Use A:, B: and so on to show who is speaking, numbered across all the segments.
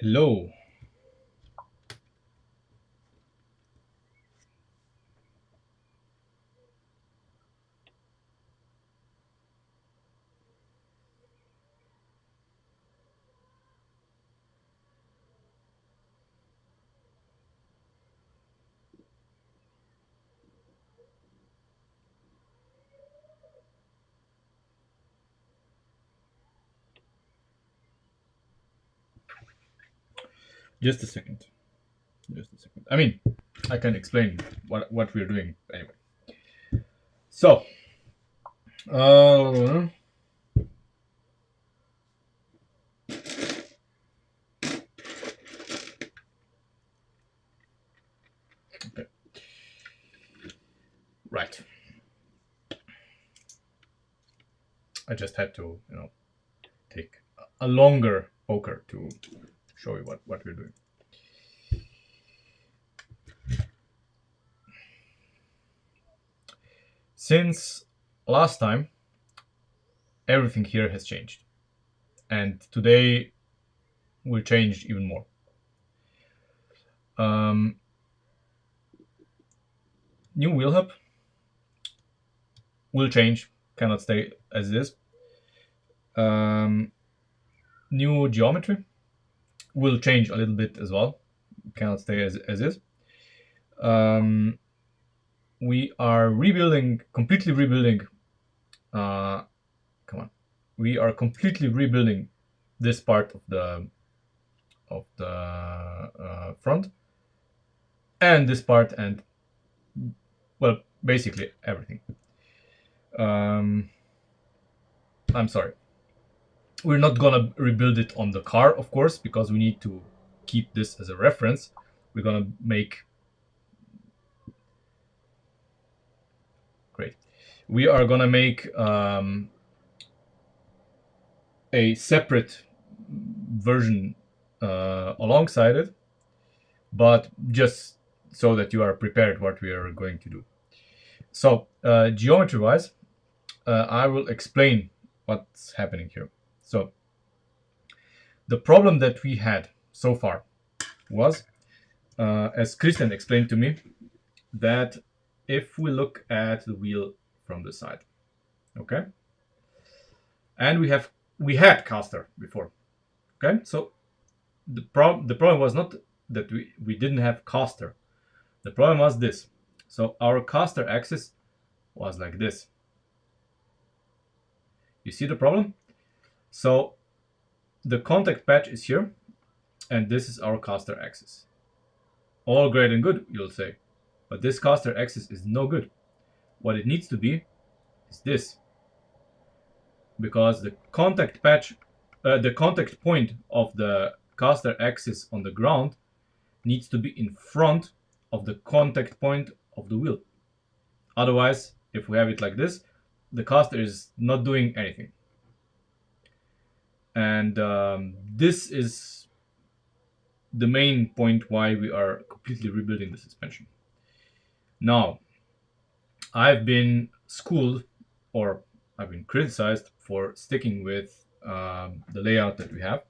A: Hello. Just a second. Just a second. I mean, I can explain what we're doing anyway. So, uh, okay. Right. I just had to, take a longer poker to show you what we're doing. Since last time, everything here has changed. And today will change even more. Um, New wheel hub will change, cannot stay as it is. New geometry will change a little bit as well, cannot stay as is. Um, we are rebuilding, completely rebuilding. Come on, we are completely rebuilding this part of the front, and this part, and well, basically everything. I'm sorry. We're not gonna rebuild it on the car, of course, because we need to keep this as a reference. We're gonna make great. We are gonna make a separate version alongside it, but just so that you are prepared what we are going to do. So geometry wise, I will explain what's happening here. So the problem that we had so far was, as Christian explained to me, that if we look at the wheel from the side, okay, and we had caster before, okay, so the problem was not that we didn't have caster. The problem was this. So our caster axis was like this. You see the problem? So the contact patch is here, and this is our caster axis. All great and good, you'll say. But this caster axis is no good. What it needs to be is this. Because the contact patch, the contact point of the caster axis on the ground needs to be in front of the contact point of the wheel. Otherwise, if we have it like this, the caster is not doing anything. And this is the main point why we are completely rebuilding the suspension. Now, I've been schooled, or I've been criticized for sticking with the layout that we have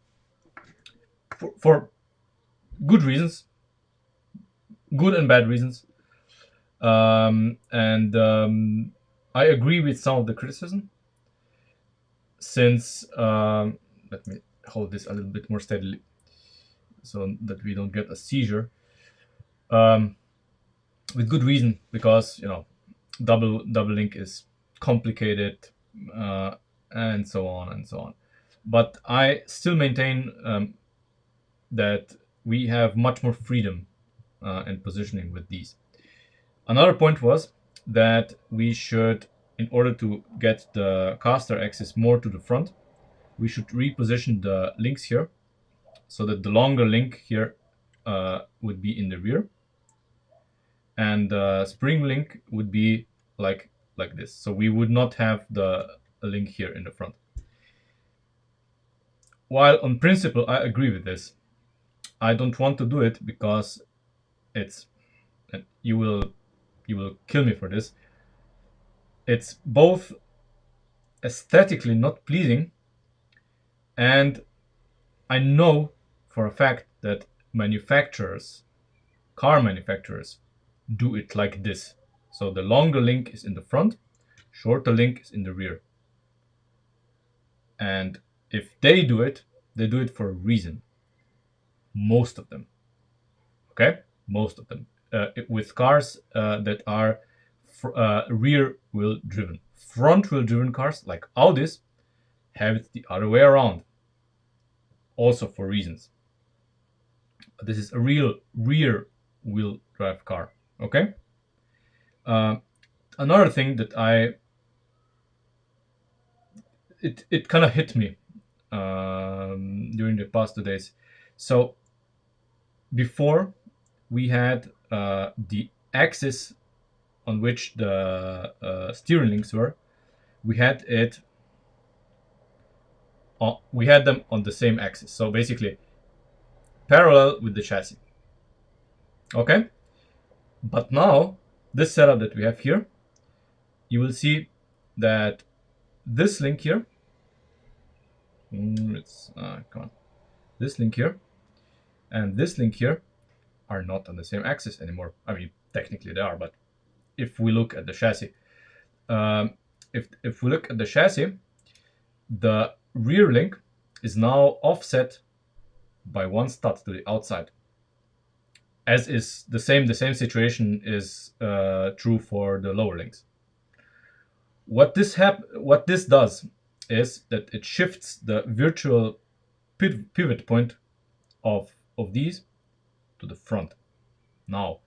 A: for good reasons, good and bad reasons. And I agree with some of the criticism, since let me hold this a little bit more steadily so that we don't get a seizure. With good reason, because double link is complicated, and so on and so on. But I still maintain that we have much more freedom in positioning with these. Another point was that we should, in order to get the caster axis more to the front, we should reposition the links here so that the longer link here would be in the rear, and the spring link would be like this. So we would not have the link here in the front. While on principle I agree with this, I don't want to do it because it's, and you will kill me for this, it's both aesthetically not pleasing, and I know for a fact that car manufacturers do it like this. So the longer link is in the front, shorter link is in the rear. And if they do it for a reason. Most of them. Okay? Most of them. With cars that are rear wheel driven. Front wheel driven cars like Audis have it the other way around. Also for reasons. This is a real rear wheel drive car. Okay? Another thing that it kind of hit me during the past 2 days. So before we had the axis on which the steering links were, we had them on the same axis. So basically parallel with the chassis. Okay? But now, this setup that we have here, you will see that this link here, this link here and this link here are not on the same axis anymore. I mean, technically they are, but if we look at the chassis, if we look at the chassis, the rear link is now offset by one stud to the outside. As is the same situation is true for the lower links. What this does is that it shifts the virtual pivot point of these to the front. Now,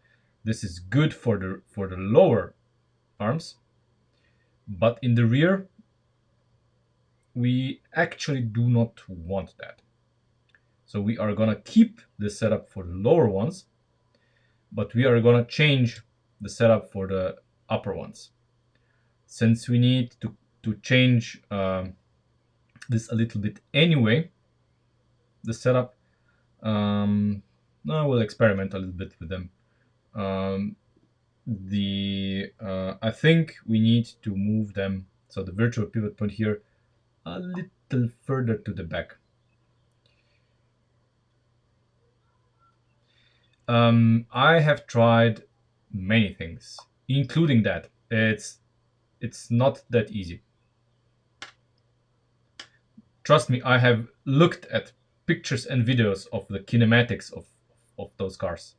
A: this is good for the lower arms, but in the rear, we actually do not want that. So we are gonna keep the setup for the lower ones, but we are gonna change the setup for the upper ones. Since we need to change this a little bit anyway, the setup, I will experiment a little bit with them. I think we need to move them, so the virtual pivot point here, a little further to the back. I have tried many things, including that. It's not that easy. Trust me, I have looked at pictures and videos of the kinematics of those cars.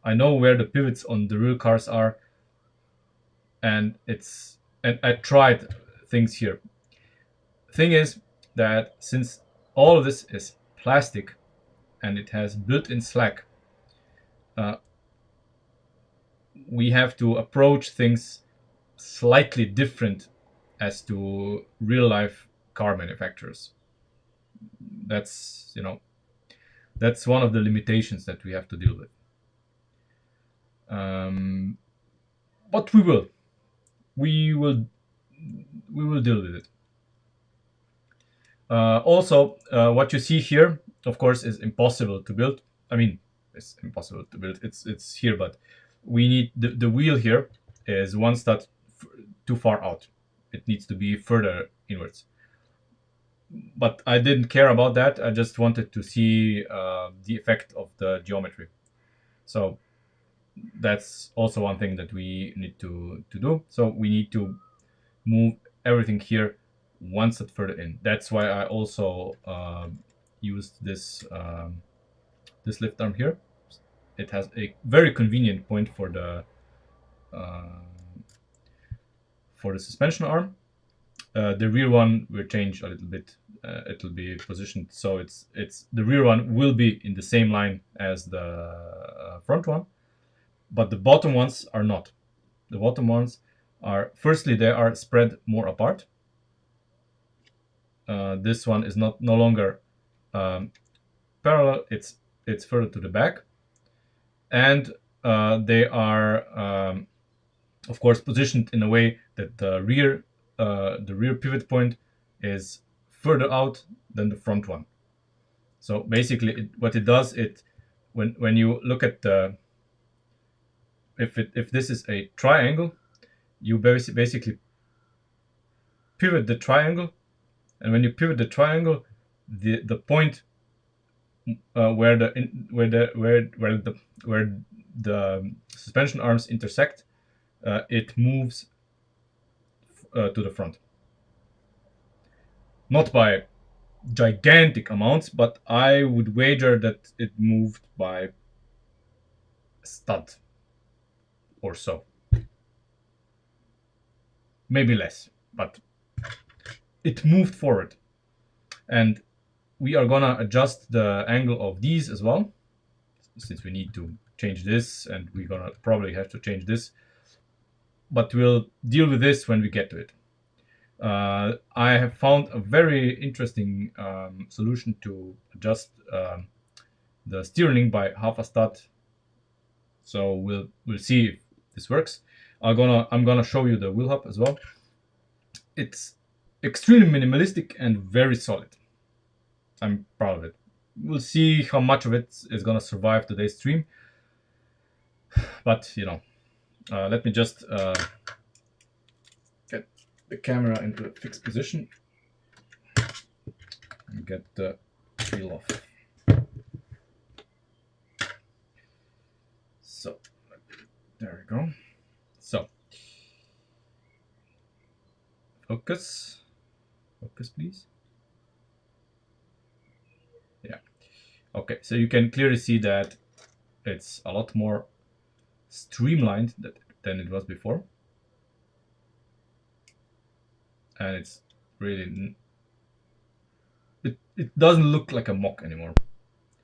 A: I know where the pivots on the real cars are, and I tried things here. Thing is that since all of this is plastic and it has built-in slack, we have to approach things slightly different as to real life car manufacturers. That's that's one of the limitations that we have to deal with. But we will deal with it. Also, what you see here, of course, is impossible to build. I mean, it's impossible to build. It's here, but we need the wheel here is one stud too far out. It needs to be further inwards. But I didn't care about that. I just wanted to see the effect of the geometry. So that's also one thing that we need to do. So we need to move everything here one step further in. That's why I also used this this lift arm here. It has a very convenient point for the suspension arm, The rear one will change a little bit. It will be positioned so it's the rear one will be in the same line as the front one, but the bottom ones are not. The bottom ones are, firstly, they are spread more apart. This one is no longer parallel. It's further to the back, and they are of course positioned in a way that the rear pivot point is further out than the front one. So basically, what it does, when you look at the, if this is a triangle, you basically pivot the triangle, and when you pivot the triangle, the point where the suspension arms intersect, it moves to the front. Not by gigantic amounts, but I would wager that it moved by a stud or so. Maybe less, but it moved forward. And we are gonna adjust the angle of these as well, since we need to change this, and we're gonna probably have to change this, but we'll deal with this when we get to it. I have found a very interesting solution to adjust the steering by half a stud. So we'll see if this works. I'm gonna show you the wheel hub as well. It's extremely minimalistic and very solid. I'm proud of it. We'll see how much of it is gonna survive today's stream. But you know, let me just get the camera into a fixed position and get the wheel off. So there we go. So focus, please. Yeah. Okay, so you can clearly see that it's a lot more streamlined than it was before, and it's really, it doesn't look like a mock anymore.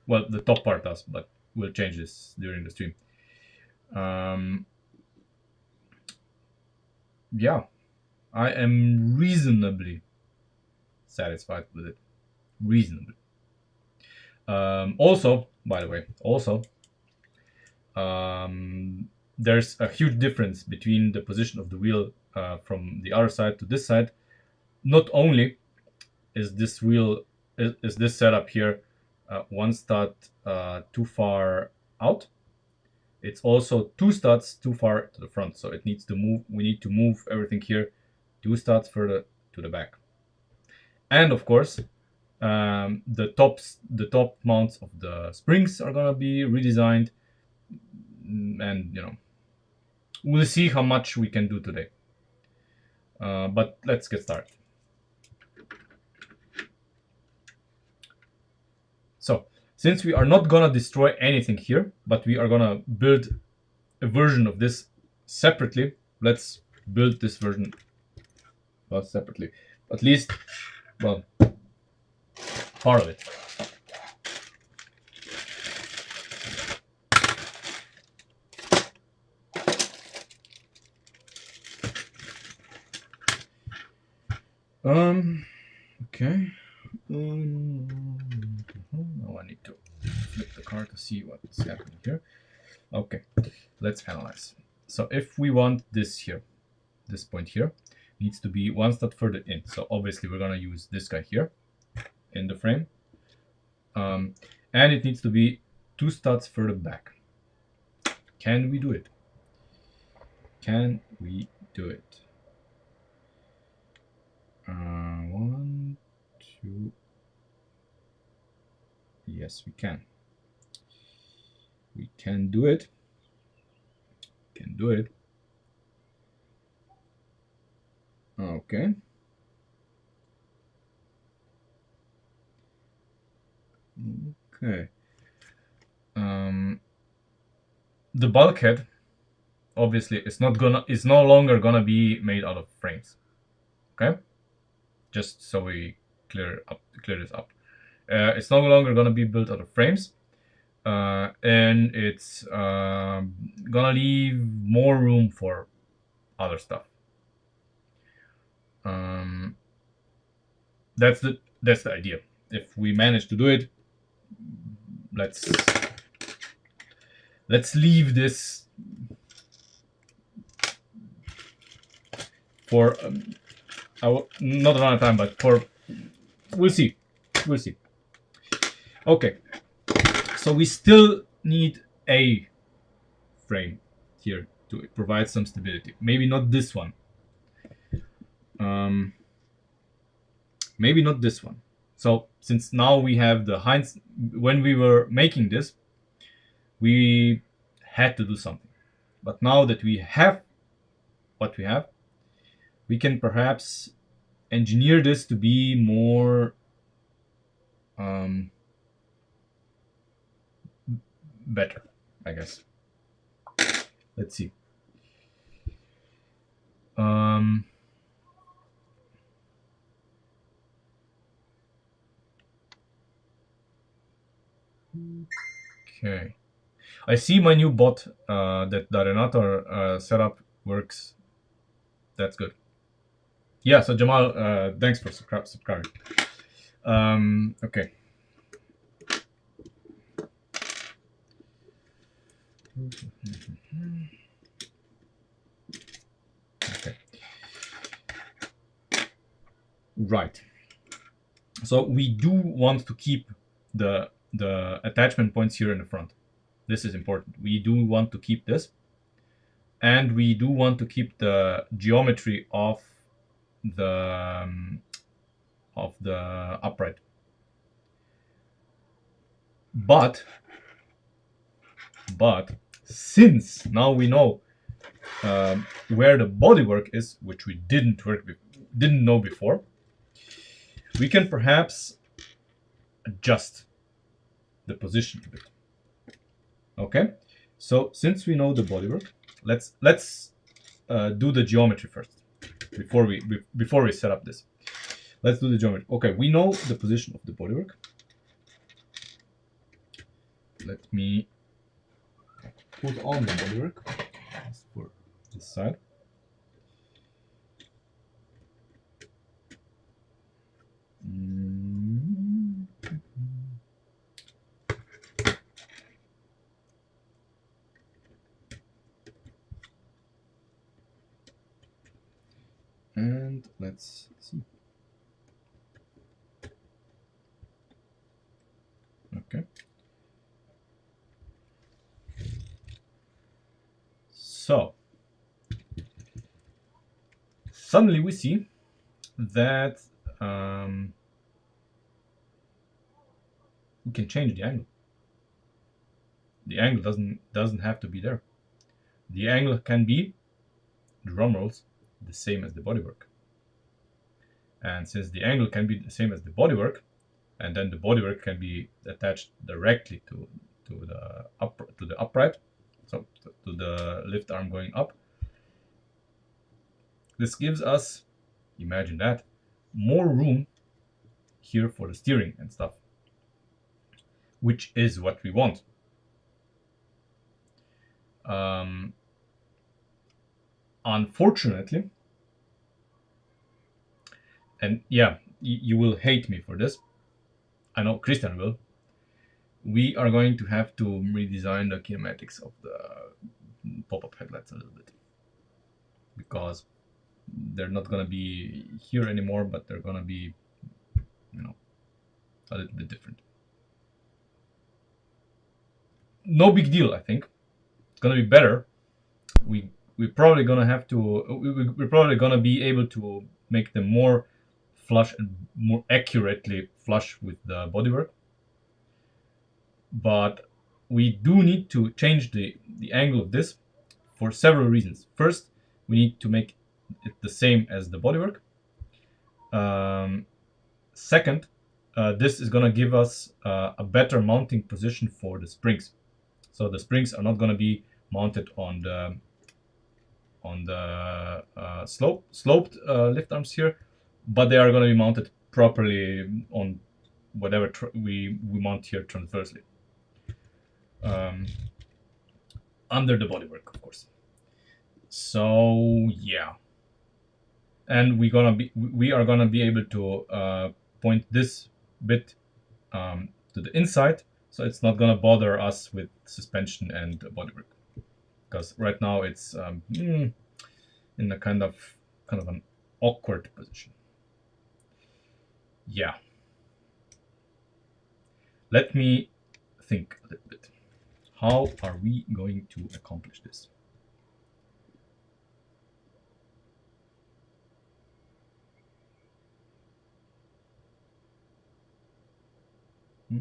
A: Well, the top part does, but we'll change this during the stream. Yeah, I am reasonably satisfied with it. Reasonably. Also, by the way, there's a huge difference between the position of the wheel from the other side to this side. Not only is this wheel, is this setup here one stud too far out, it's also two studs too far to the front. So it needs to move. We need to move everything here 2 studs further to the back. And of course, the top mounts of the springs are gonna be redesigned, and you know, we'll see how much we can do today. But let's get started. So, since we are not gonna destroy anything here, but we are gonna build a version of this separately, let's build this version separately. At least, well, part of it. Okay. Now I need to flip the card to see what's happening here. Okay, let's analyze. So if we want this here, this point here needs to be 1 stud further in. So obviously we're gonna use this guy here in the frame. And it needs to be 2 studs further back. Can we do it? Can we do it? 1, 2. Yes, we can. We can do it. Can do it. Okay. Okay. The bulkhead obviously is no longer gonna be made out of frames. Okay. just so we clear this up. It's no longer gonna be built out of frames, and it's gonna leave more room for other stuff. That's the idea. If we manage to do it, let's leave this for not a lot of time, but for we'll see. Okay, so we still need a frame here to provide some stability. Maybe not this one. Maybe not this one. So since now we have the Heinz, when we were making this, we had to do something. But now that we have what we have, we can perhaps engineer this to be more better, I guess. Let's see. Okay. I see my new bot that the Renator setup works. That's good. Yeah, so Jamal, thanks for subscribing. Okay. Okay. Right. So we do want to keep the attachment points here in the front. This is important. We do want to keep this, and we do want to keep the geometry of the upright. But since now we know where the bodywork is, which we didn't know before, we can perhaps adjust the position a bit. Okay, so since we know the bodywork, let's do the geometry first before we set up this. Let's do the geometry. Okay, we know the position of the bodywork. Let me put on the bodywork for this side. And let's see. Okay. So suddenly we see that we can change the angle. The angle doesn't have to be there. The angle can be, drum rolls, the same as the bodywork. And since the angle can be the same as the bodywork, and then the bodywork can be attached directly to the upright, so to the lift arm going up, this gives us, imagine that, more room here for the steering and stuff, which is what we want. Unfortunately, and yeah, you will hate me for this, I know Christian will, we are going to have to redesign the kinematics of the pop-up headlights a little bit, because they're not going to be here anymore, but they're going to be, you know, a little bit different. No big deal, I think. It's going to be better. We're probably going to have to, we're probably going to be able to make them more flush and more accurately flush with the bodywork. But we do need to change the angle of this for several reasons. First, we need to make it the same as the bodywork. Second, this is going to give us a better mounting position for the springs. So the springs are not going to be mounted on the sloped lift arms here, but they are going to be mounted properly on whatever we mount here transversely, under the bodywork, of course. So yeah, and we are gonna be able to point this bit to the inside, so it's not gonna bother us with suspension and bodywork, because right now it's in a kind of an awkward position. Yeah. Let me think a little bit. How are we going to accomplish this? Yeah,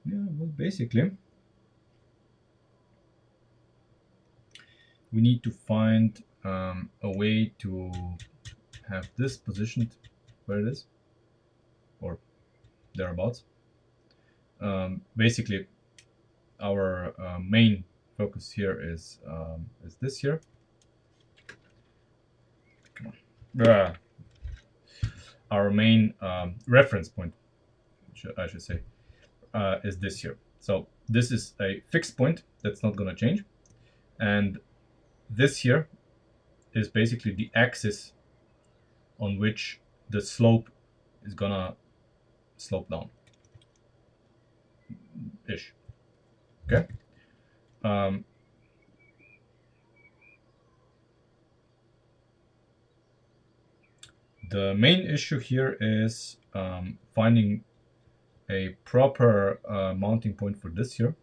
A: well, basically, we need to find a way to have this positioned where it is, or thereabouts. Basically, our main focus here is this here. Come on. Our main reference point, I should say, is this here. So this is a fixed point that's not going to change. And this here is basically the axis on which the slope is going to slope down. Ish. Okay? The main issue here is finding a proper mounting point for this here.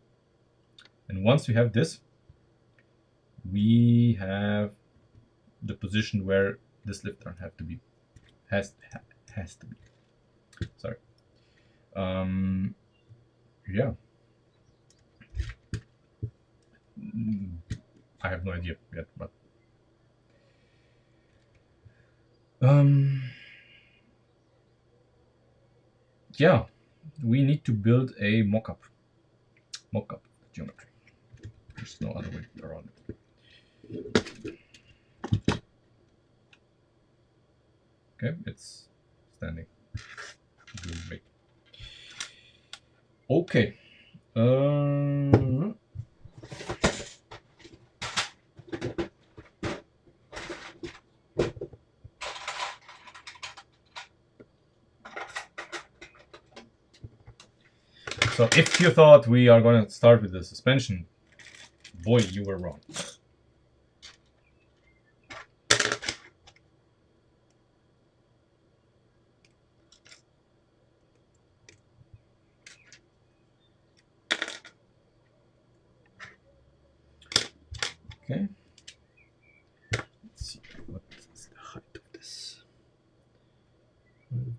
A: And once we have this, we have the position where this lift arm have to be. Has to be. Sorry. Yeah. I have no idea yet, but yeah, we need to build a mock-up geometry. There's no other way around it. Okay, it's standing. Doing great. Okay. So if you thought we are going to start with the suspension, boy, you were wrong. Okay. Let's see, what is the height of this?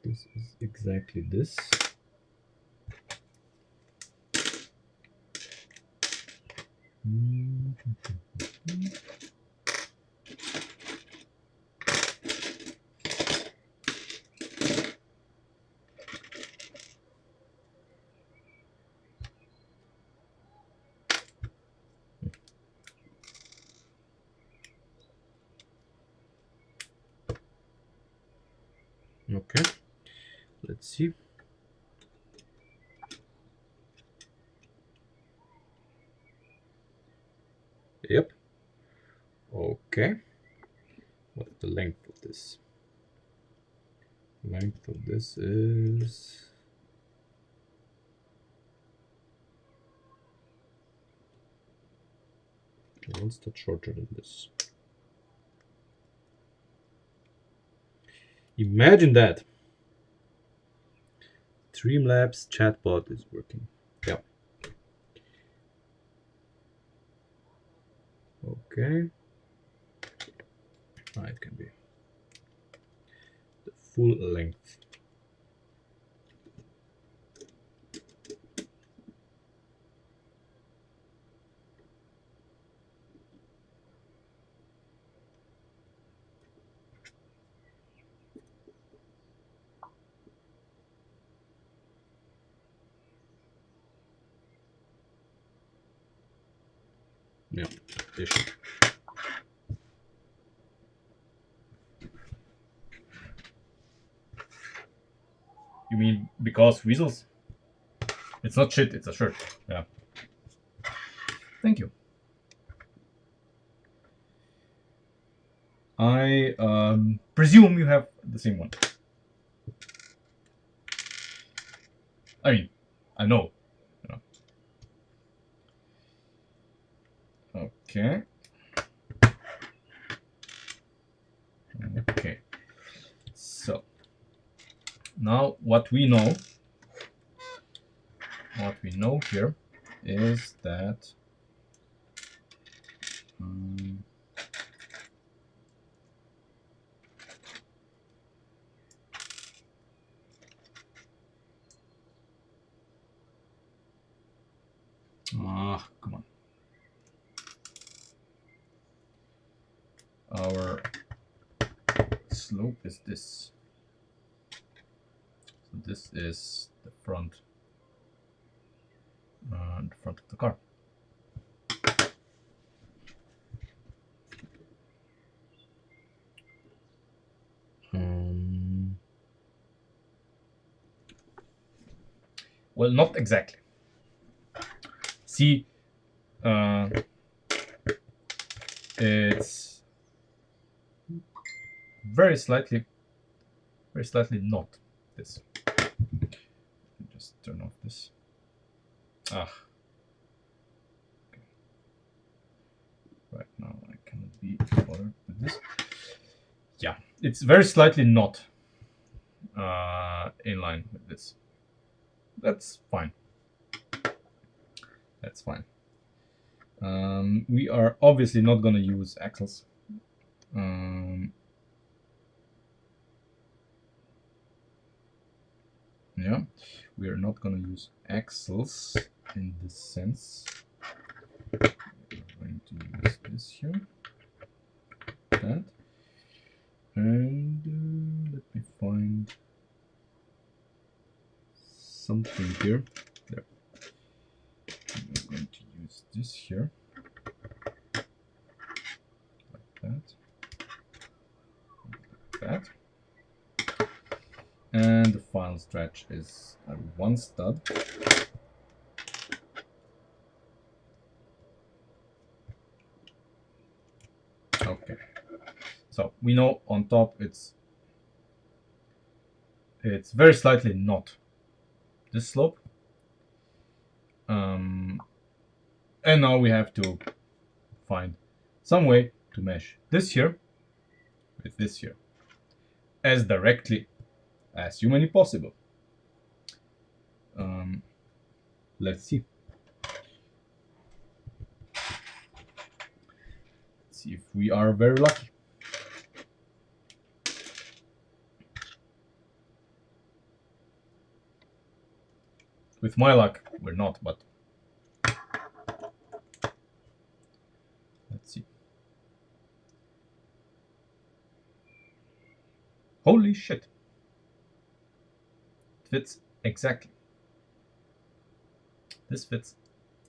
A: This is exactly this. Okay, let's see. Yep. Okay. What's the length of this? Length of this is one step shorter than this. Imagine that. Streamlabs chatbot is working. Yeah. Okay. It can be the full length. Yeah, ish. You mean because weasels? It's not shit, it's a shirt. Yeah. Thank you. I presume you have the same one. I mean, I know. Okay. Okay. So now what we know here is that come on. Our slope is this. So this is the front of the car. Well, not exactly. See, it's very slightly not this. Just turn off this. Okay. Right now I cannot be bothered with this. Yeah, it's very slightly not in line with this. That's fine. That's fine. We are obviously not going to use axles. Yeah, we are not going to use axles in this sense. We're going to use this here. That. And let me find something here. There. I'm going to use this here. Like that. Like that. And the final stretch is one stud. Okay. So we know on top it's very slightly not this slope. And now we have to find some way to mesh this here with this here as directly as humanly possible. Let's see. Let's see if we are very lucky. With my luck, we're not, but let's see. Holy shit. It fits exactly. This fits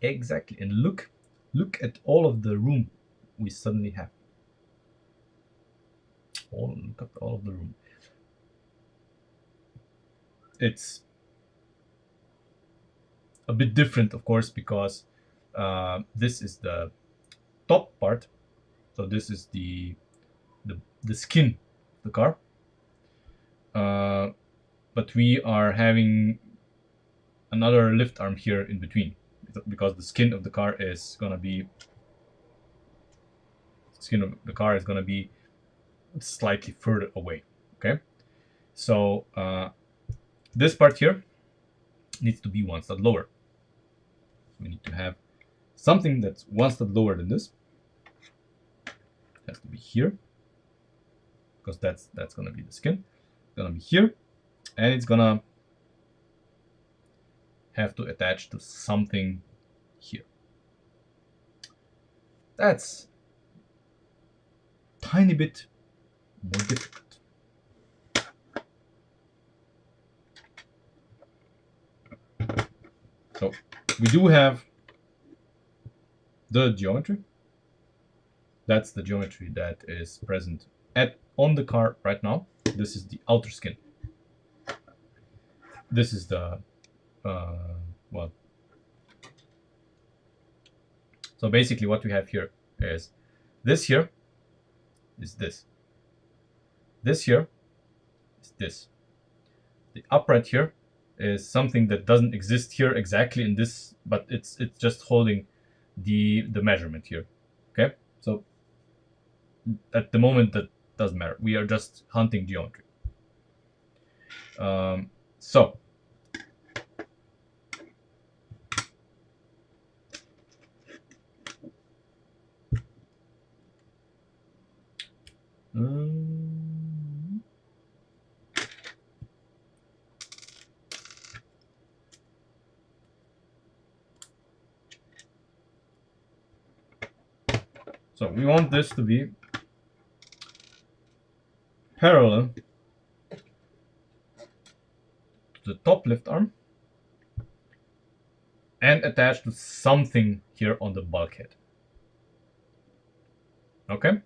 A: exactly. And look at all of the room we suddenly have. Look at all of the room. It's a bit different, of course, because this is the top part. So this is the skin of the car. But we are having another lift arm here in between because the skin of the car is gonna be slightly further away. Okay, so this part here needs to be one stud lower. We need to have something that's one stud lower than this. It has to be here because that's gonna be the skin. It's gonna be here, and it's gonna have to attach to something here. That's tiny bit more difficult. So we do have the geometry. That's the geometry that is present on the car right now. This is the outer skin. this is the well. So basically, what we have here is this here is this. This here is this. The upright here is something that doesn't exist here exactly in this, but it's just holding the measurement here. Okay, so at the moment that doesn't matter. We are just hunting geometry. So so we want this to be parallel to the top left arm and attached to something here on the bulkhead. Okay,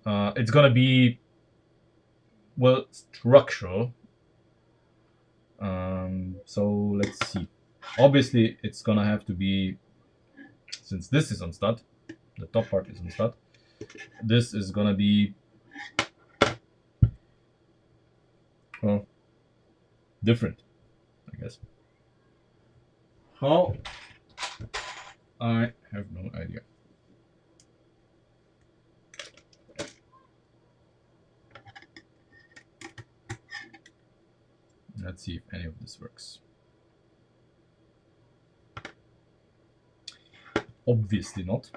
A: it's gonna be, well, structural. So let's see. Obviously, it's gonna have to be, since this is on stud, the top part is on stud. This is gonna be, well, different, I guess. How? I have no idea. Let's see if any of this works. Obviously not.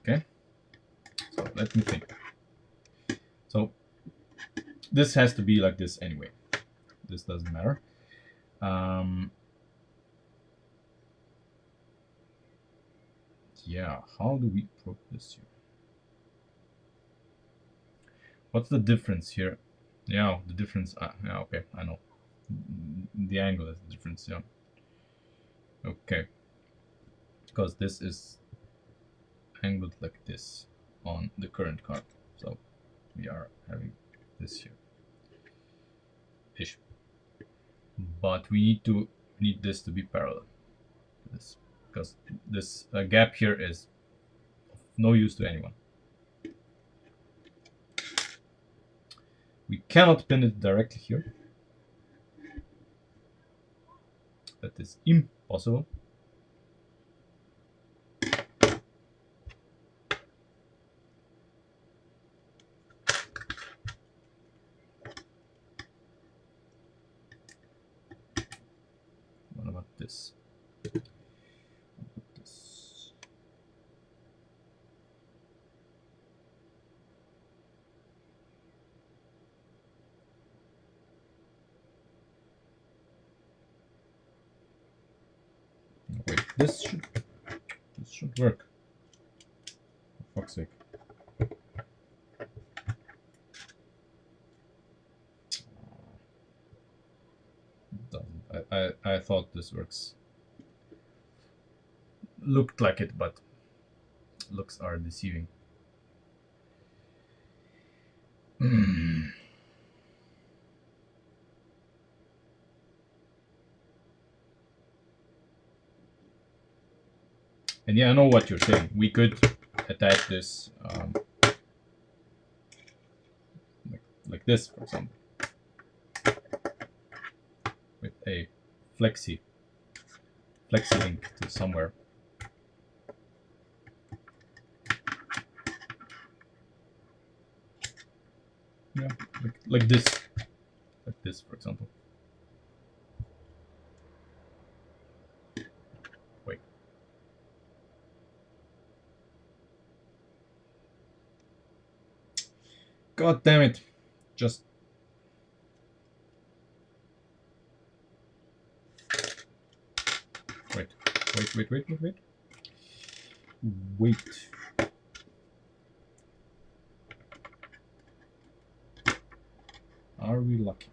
A: Okay, so let me think. So this has to be like this anyway. This doesn't matter. Yeah, how do we put this here? What's the difference here? Yeah, the difference. Yeah, okay, I know. The angle is the difference. Yeah. Okay. Because this is angled like this on the current card, so we are having this here. Ish. But we need this to be parallel to this, because this gap here is of no use to anyone. We cannot pin it directly here. That is impossible. What about this? Wait, this should work. For fuck's sake. Doesn't. I thought this works. Looked like it, but looks are deceiving. And yeah, I know what you're saying. We could attach this like this, for example, with a flexi link to somewhere. Yeah, like this, for example. Wait. God damn it! Just wait. Are we lucky?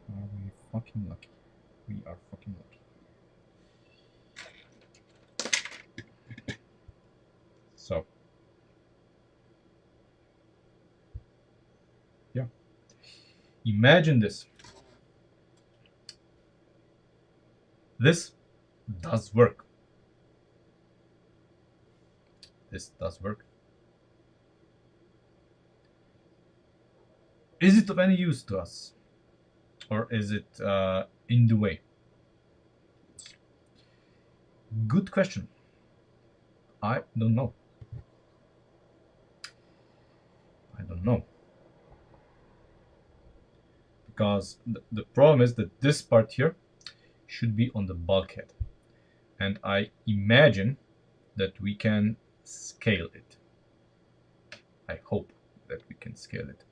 A: Are we fucking lucky? We are fucking lucky. So, yeah. Imagine this. This does work. This does work. Is it of any use to us? Or is it in the way? Good question. I don't know. I don't know. Because the problem is that this part here should be on the bulkhead. And I imagine that we can scale it. I hope that we can scale it.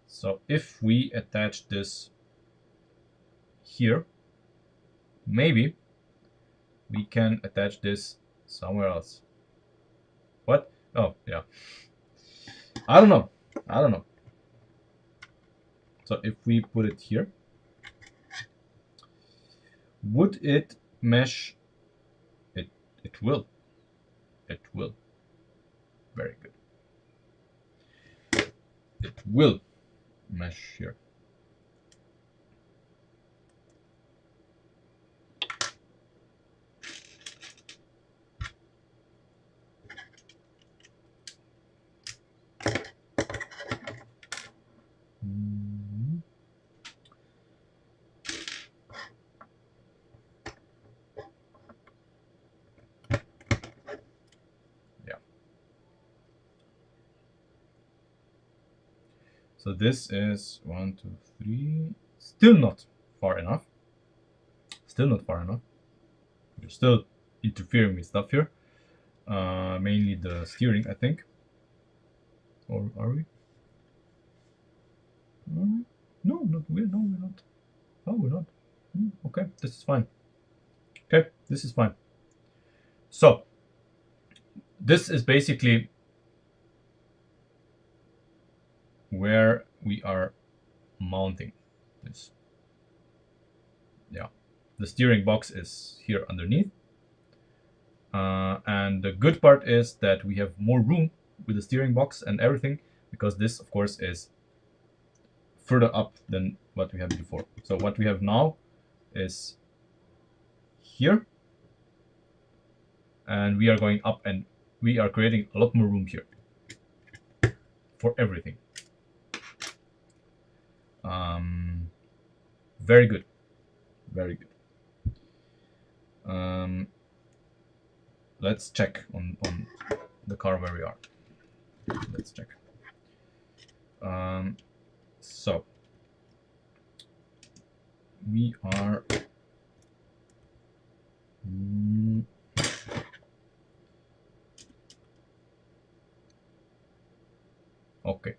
A: So if we attach this here, maybe we can attach this somewhere else. What? Oh, yeah. I don't know. I don't know. So if we put it here, would it mesh? It will. It will. Very good. It will mesh here. Yeah. So this is 1, 2, 3. Still not far enough. Still not far enough. We're still interfering with stuff here. Mainly the steering, I think. Or are we? No, not we're no, we're not. Oh, we're not. Okay, this is fine. Okay, this is fine. So this is basically where we are mounting this. Yeah, the steering box is here underneath. And the good part is that we have more room with the steering box and everything, because this, of course, is further up than what we had before. So what we have now is here, and we are going up, and we are creating a lot more room here for everything. Very good. Very good. Let's check on the car where we are. Let's check. So we are okay.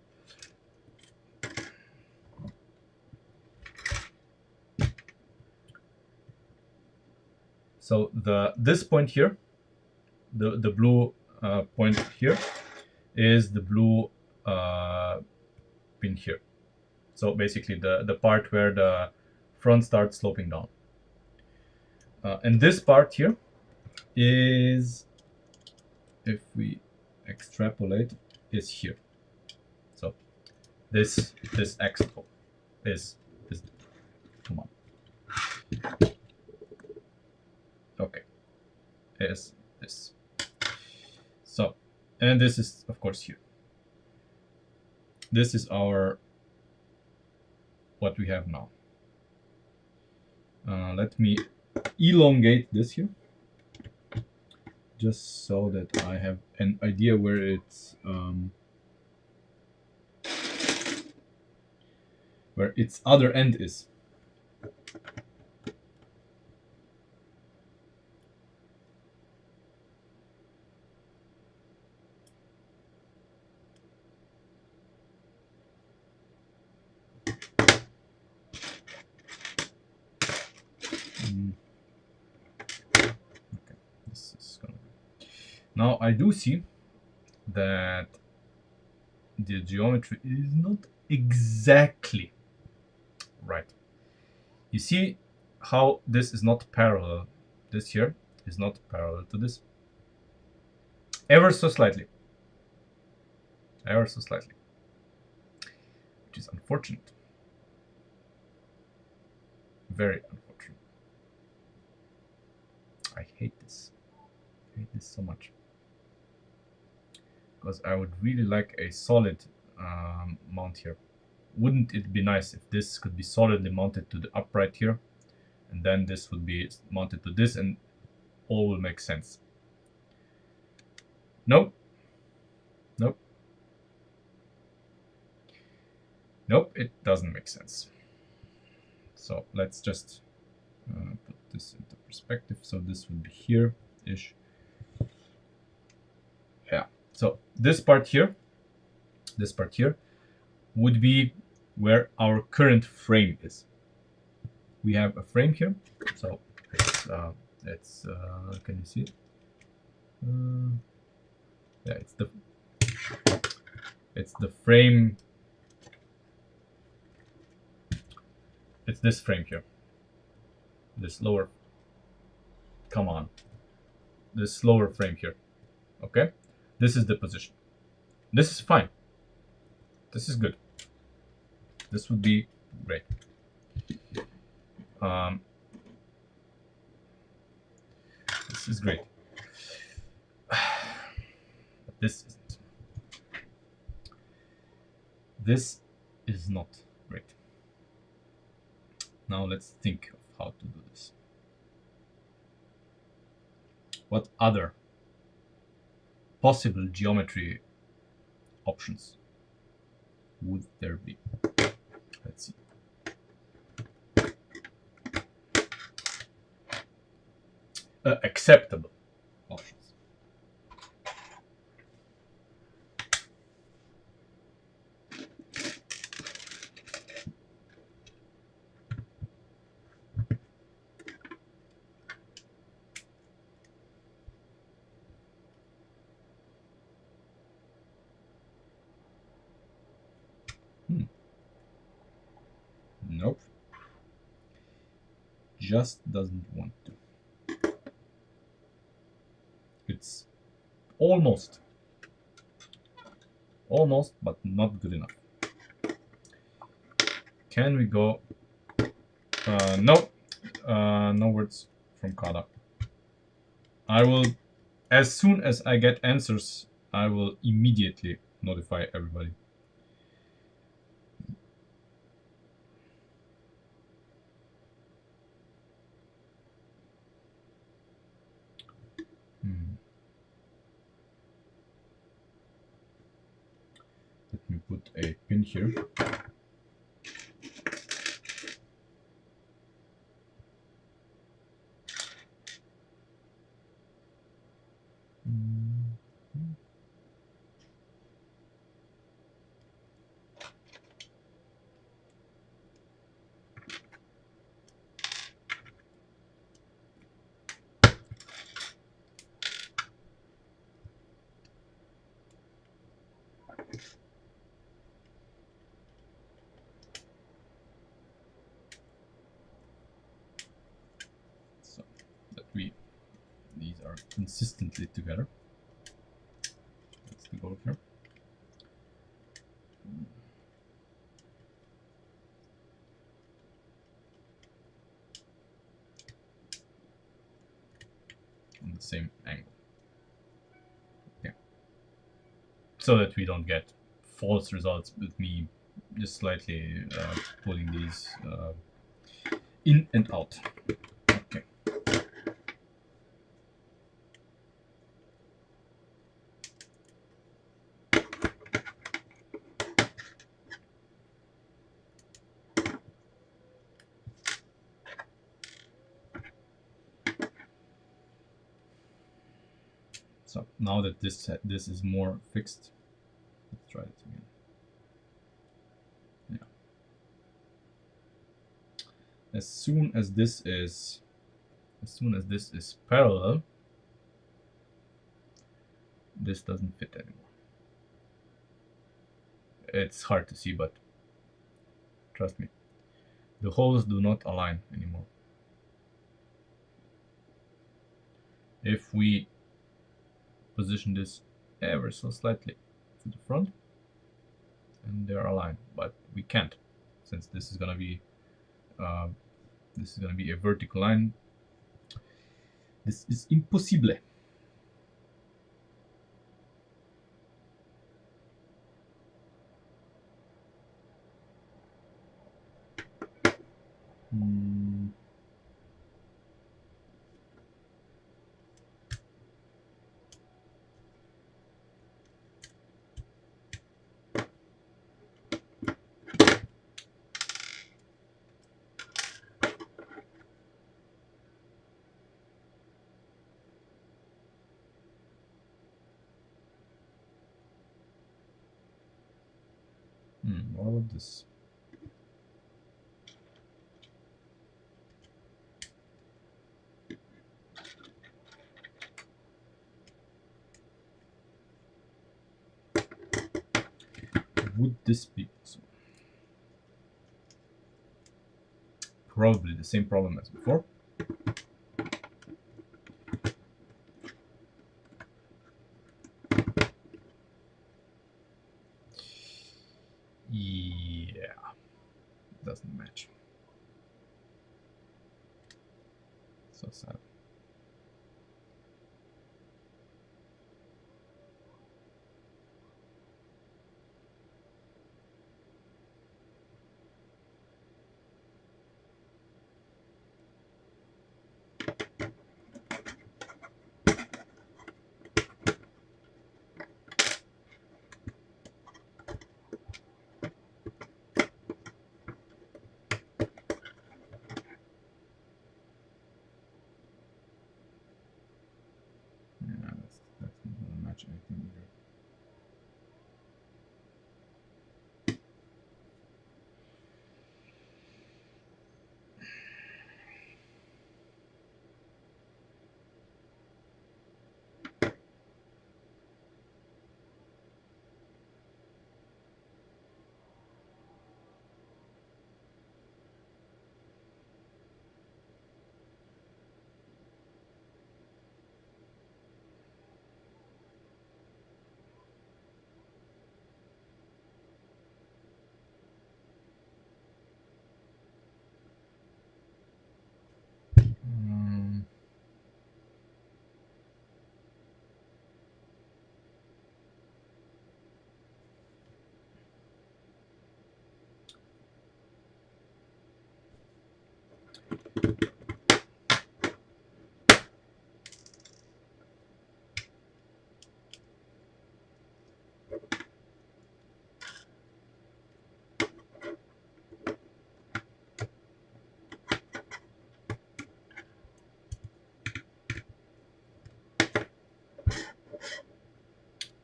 A: So this point here, the blue point here, is the blue pin here. So basically the part where the front starts sloping down. And this part here is, if we extrapolate, is here. So this axle is come on. Okay, is this. So, and this is of course here. This is our what we have now. Let me elongate this here, just so that I have an idea where its other end is. This is gonna be. Now I do see that the geometry is not exactly right. You see how this is not parallel. This here is not parallel to this. Ever so slightly. Ever so slightly. Which is unfortunate. Very unfortunate. I hate this. I hate this so much. Because I would really like a solid mount here. Wouldn't it be nice if this could be solidly mounted to the upright here, and then this would be mounted to this, and all will make sense. Nope. Nope. Nope, it doesn't make sense. So let's just put this into perspective. So this would be here-ish. Yeah. So this part here would be where our current frame is. We have a frame here. So it's can you see it? Yeah, it's the frame. It's this frame here. This lower. Come on. This lower frame here. Okay. This is the position. This is fine. This is good. This would be great. This is great. But this isn't. This is not great. Now let's think of how to do this. What other possible geometry options would there be? Let's see. Acceptable options. Nope. Just doesn't want to. It's almost, but not good enough. Can we go? No, no words from Countach. I will, as soon as I get answers, I will immediately notify everybody. Let me put a pin here. So that these are consistently together. That's the goal here. On the same angle. Yeah. So that we don't get false results with me just slightly pulling these in and out. Okay. So now that this is more fixed, let's try it again. Yeah. As soon as this is parallel, this doesn't fit anymore. It's hard to see, but Trust me. The holes do not align anymore. If we position this ever so slightly to the front, and they're aligned, but we can't, since this is gonna be a vertical line. This is impossible. What about this? Would this be possible? Probably the same problem as before. Yeah, doesn't match. So sad. Yeah, that's not gonna match anything either.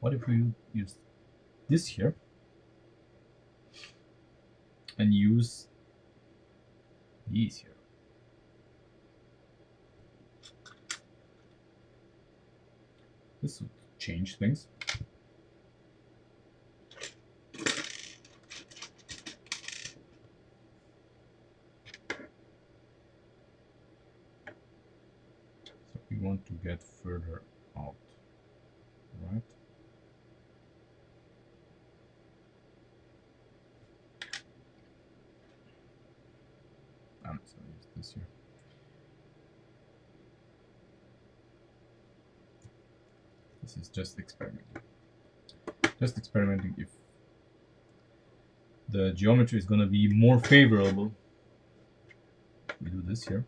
A: What if we use this here and use these here? This would change things. So we want to get further out, right? So I use this here. This is just experimenting. Just experimenting if the geometry is going to be more favorable. We do this here.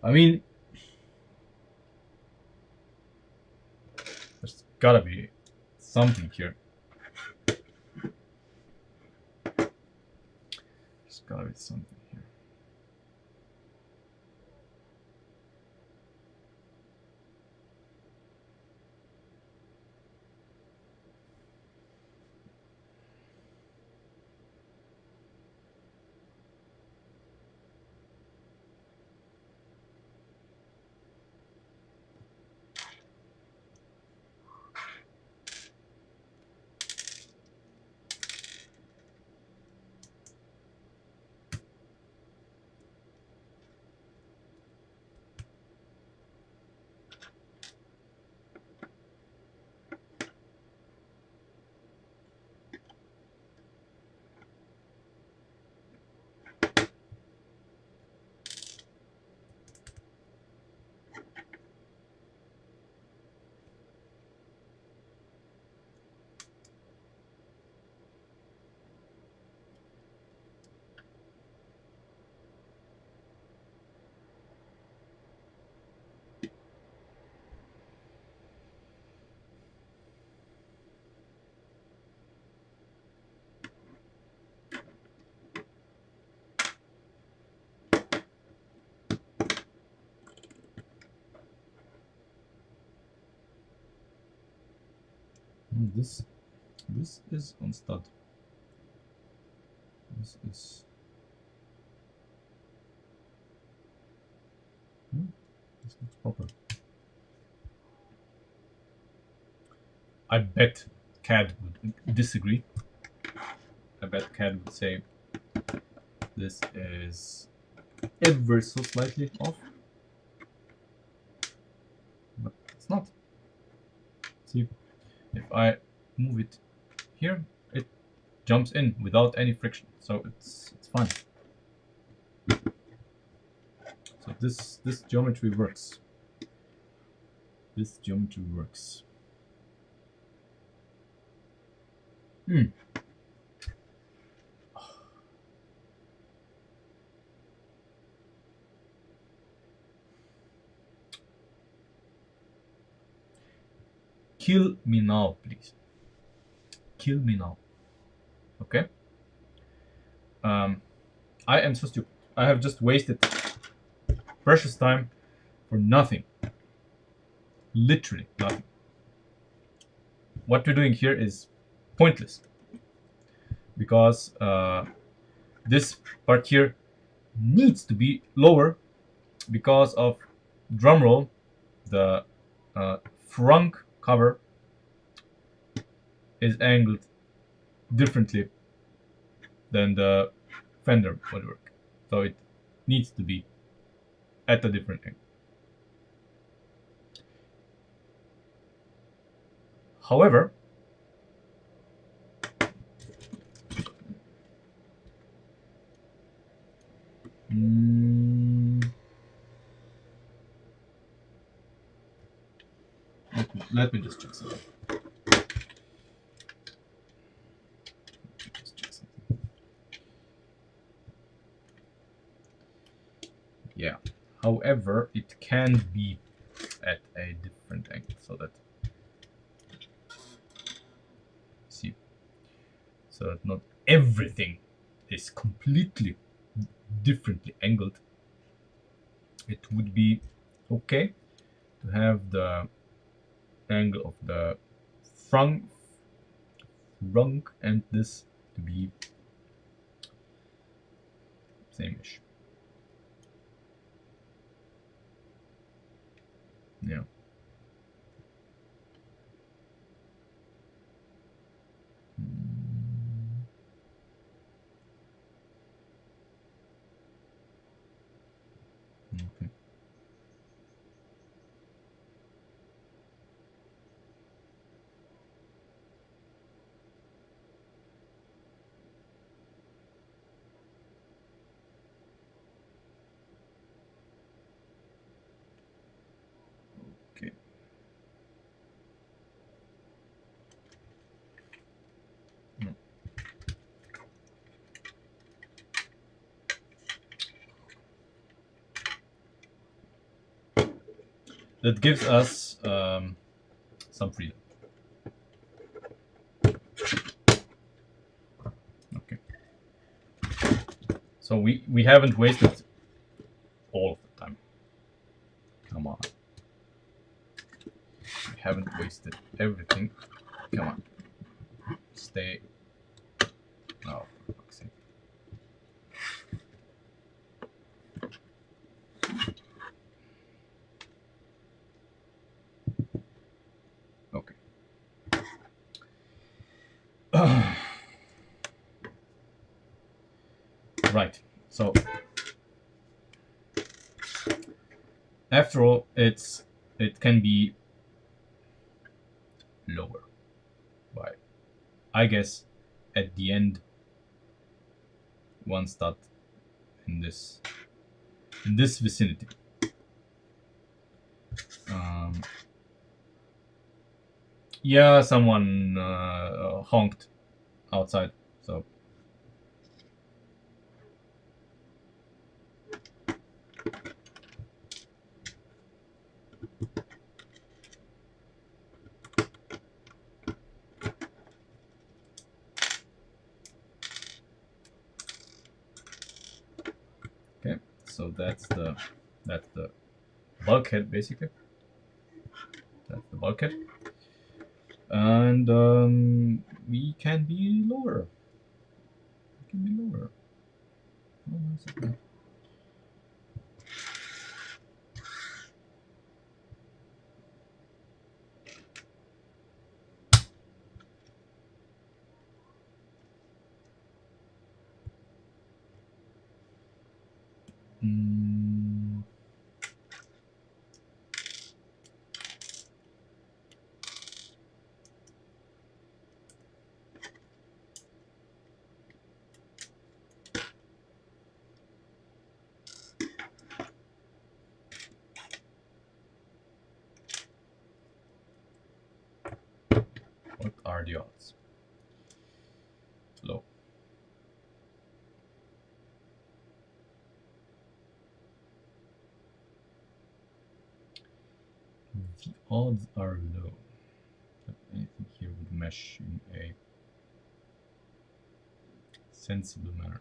A: I mean, there's gotta be something here. There's gotta be something here. This is on stud. This is this looks proper. I bet CAD would disagree. I bet CAD would say this is ever so slightly off, but it's not. See, if I move it here, it jumps in without any friction, so it's fine. So this geometry works. This geometry works. Kill me now, please. Kill me now. Okay? I am so stupid. I have just wasted precious time for nothing. Literally nothing. What we're doing here is pointless. Because this part here needs to be lower because of, drumroll, the front cover is angled differently than the fender bodywork, so it needs to be at a different angle. However, let me just check something. Yeah. However, it can be at a different angle, so that see, so that not everything is completely differently angled. It would be okay to have the angle of the front and this to be same-ish. Yeah. Okay. that gives us some freedom. Okay. So we haven't wasted all of the time. Come on. We haven't wasted everything. Come on. Stay. Oh, for fuck's sake. Okay. Right. So after all, it can be lower by, I guess, at the end, once that in this vicinity. Yeah, someone honked outside. So okay, so that's the bulkhead basically. That's the bulkhead, and we can be lower. We can be lower. Oh, no, it's okay. What are the odds? Low. The odds are low that anything here would mesh in a sensible manner.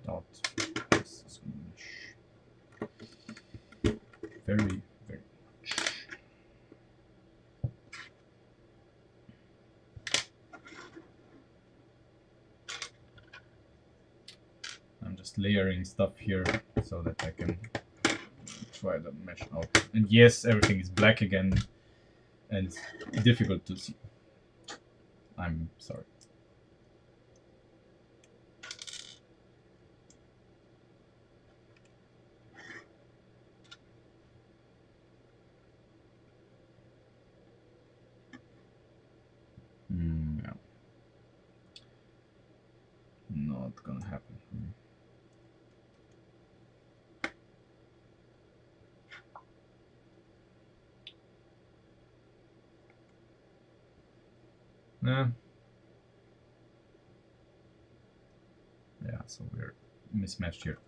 A: Doubt this is going to mesh very, very much. I'm just layering stuff here so that I can try to mesh out. And yes, everything is black again, and it's difficult to see. I'm sorry. Yeah. Not gonna happen. Nah. Yeah, so we're mismatched here.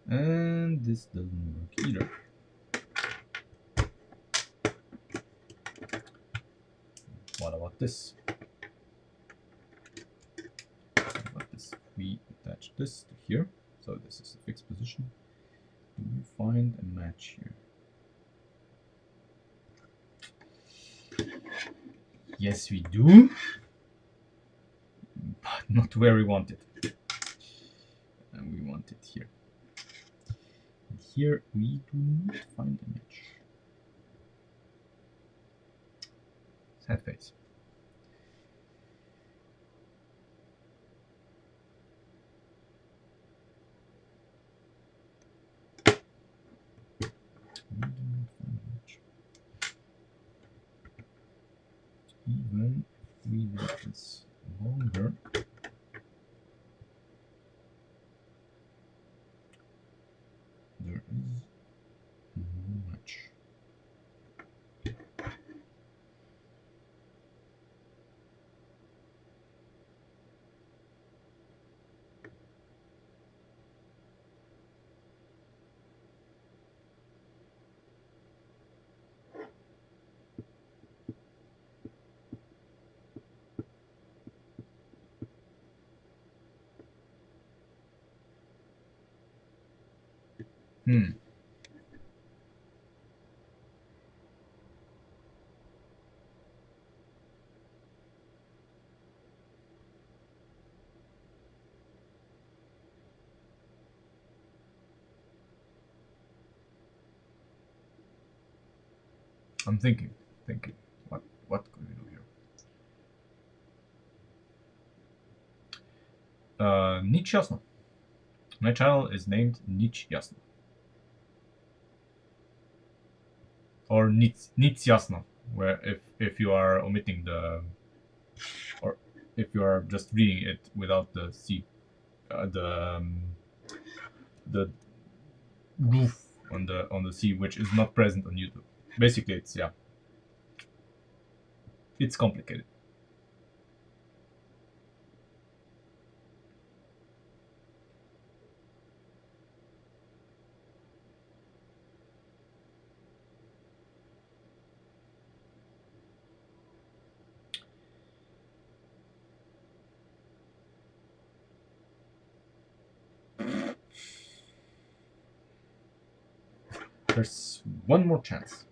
A: And this doesn't work either. What about this? What about this? We attach this to here, so this is a fixed position. Do we find a match here? Yes, we do, but not where we want it. And we want it here. And here we do not find a match. Sad face. Even if we make this longer, there is no match. I'm thinking. What could we do here? Nic jasno. My channel is named Nic jasno. Or nic jasno, where if you are omitting the, or if you are just reading it without the C, the roof on the C, which is not present on YouTube. Basically, it's complicated. There's one more chance.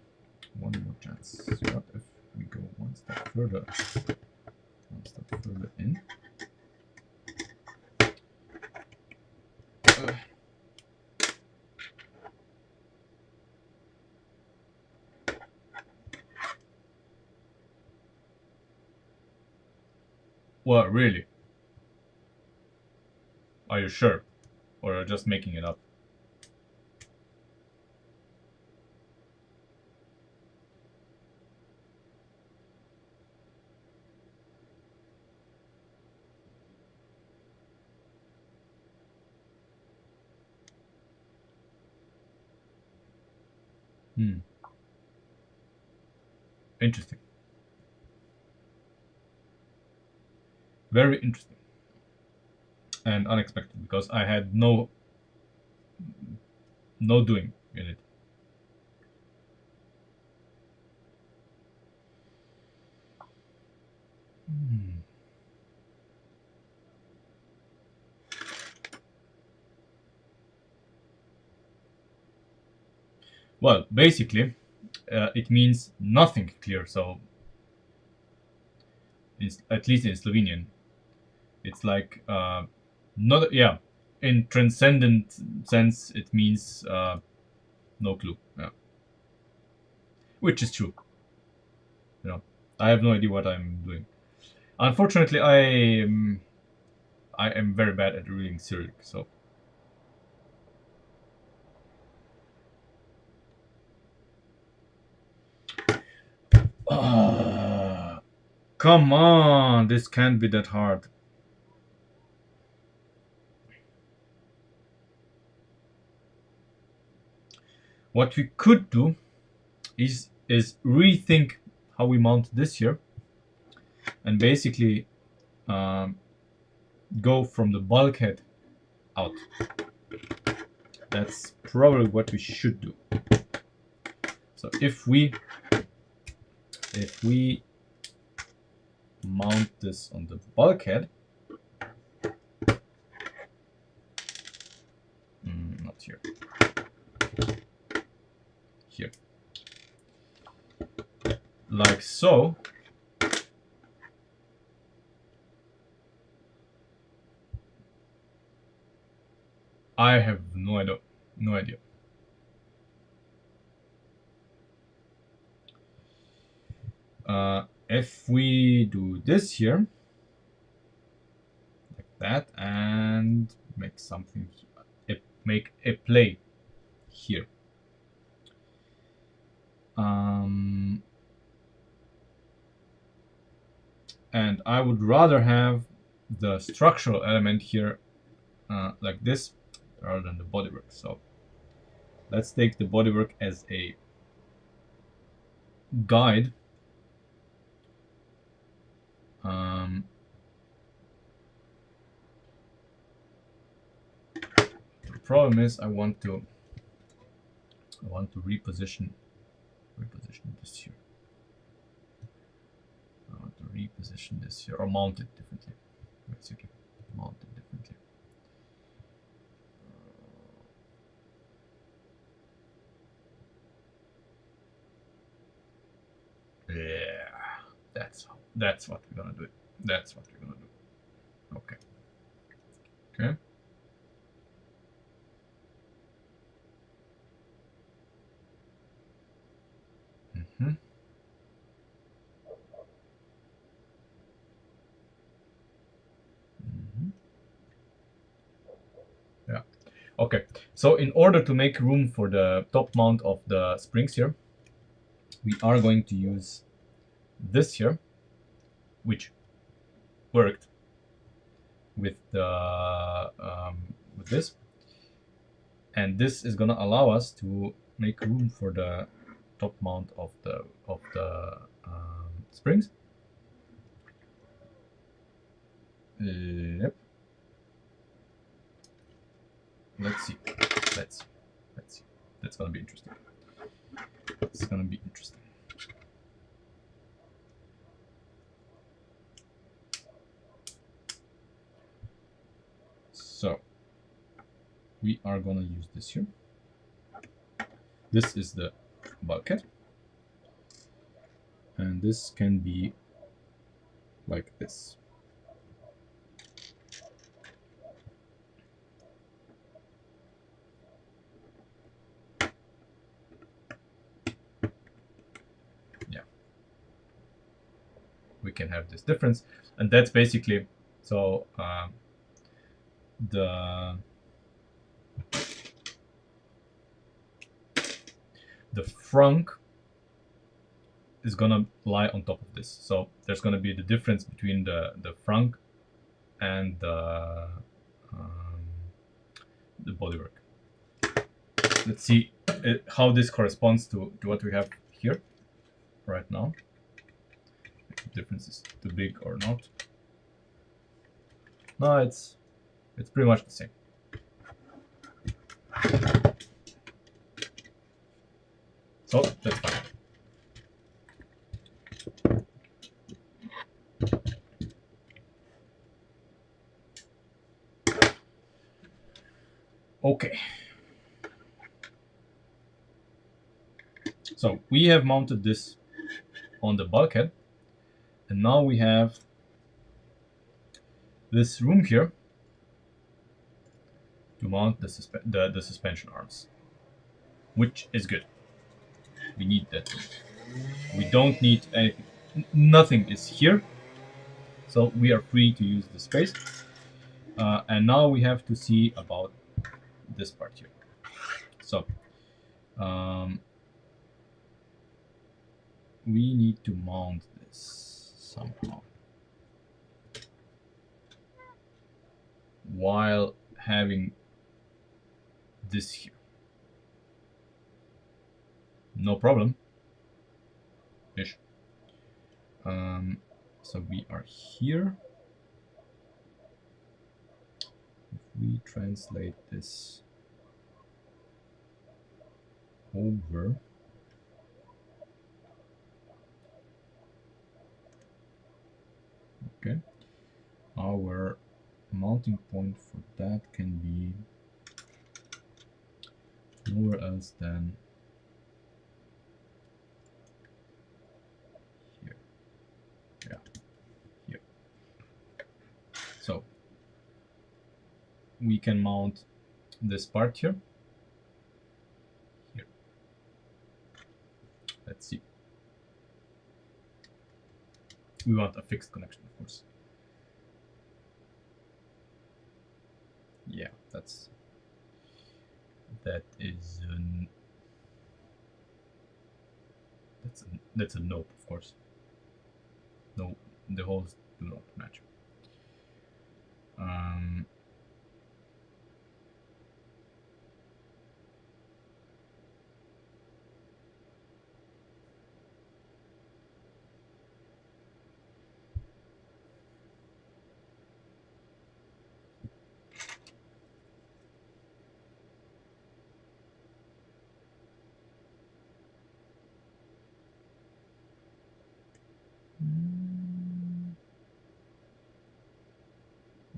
A: One more chance. What if we go one step further? One step further in. What, really? Are you sure? Or are you just making it up? Interesting. Very interesting. And unexpected, because I had no doing in it. Well, basically, it means nothing clear. So, at least in Slovenian, it's like not, yeah. In transcendent sense, it means no clue. Yeah, which is true. You know, I have no idea what I'm doing. Unfortunately, I am very bad at reading Cyrillic. So, come on, this can't be that hard. What we could do is rethink how we mount this here, and basically go from the bulkhead out. That's probably what we should do. So if we mount this on the bulkhead, not here, here, like so. I have no idea. No idea. If we do this here, like that, and make something, make a play here. And I would rather have the structural element here like this rather than the bodywork. So let's take the bodywork as a guide. The problem is I want to reposition this here. I want to reposition this here, or mount it differently. Basically, mount it differently. Yeah, that's what we're gonna do. That's what we're gonna do. Okay. Okay. Yeah. Okay. So in order to make room for the top mount of the springs here, we are going to use this here, which worked with the with this, and this is gonna allow us to make room for the top mount of the springs. Yep. Let's see. Let's see. That's gonna be interesting. It's gonna be interesting. So we are gonna use this here. This is the bulkhead, and this can be like this. Yeah, we can have this difference, and that's basically so the frunk is gonna lie on top of this. So there's gonna be the difference between the frunk and the bodywork. Let's see how this corresponds to what we have here right now. If the difference is too big or not. No, it's pretty much the same. So that's fine. Okay. So we have mounted this on the bulkhead, and now we have this room here to mount the suspension arms, which is good. We need that. We don't need anything. Nothing is here, so we are free to use the space. And now we have to see about this part here. So we need to mount this somehow while having this here. No problem. Ish. So we are here. If we translate this over, okay, our mounting point for that can be nowhere else than we can mount this part here. Here. Let's see. We want a fixed connection, of course. Yeah, that is that's a nope, of course. No, the holes do not match.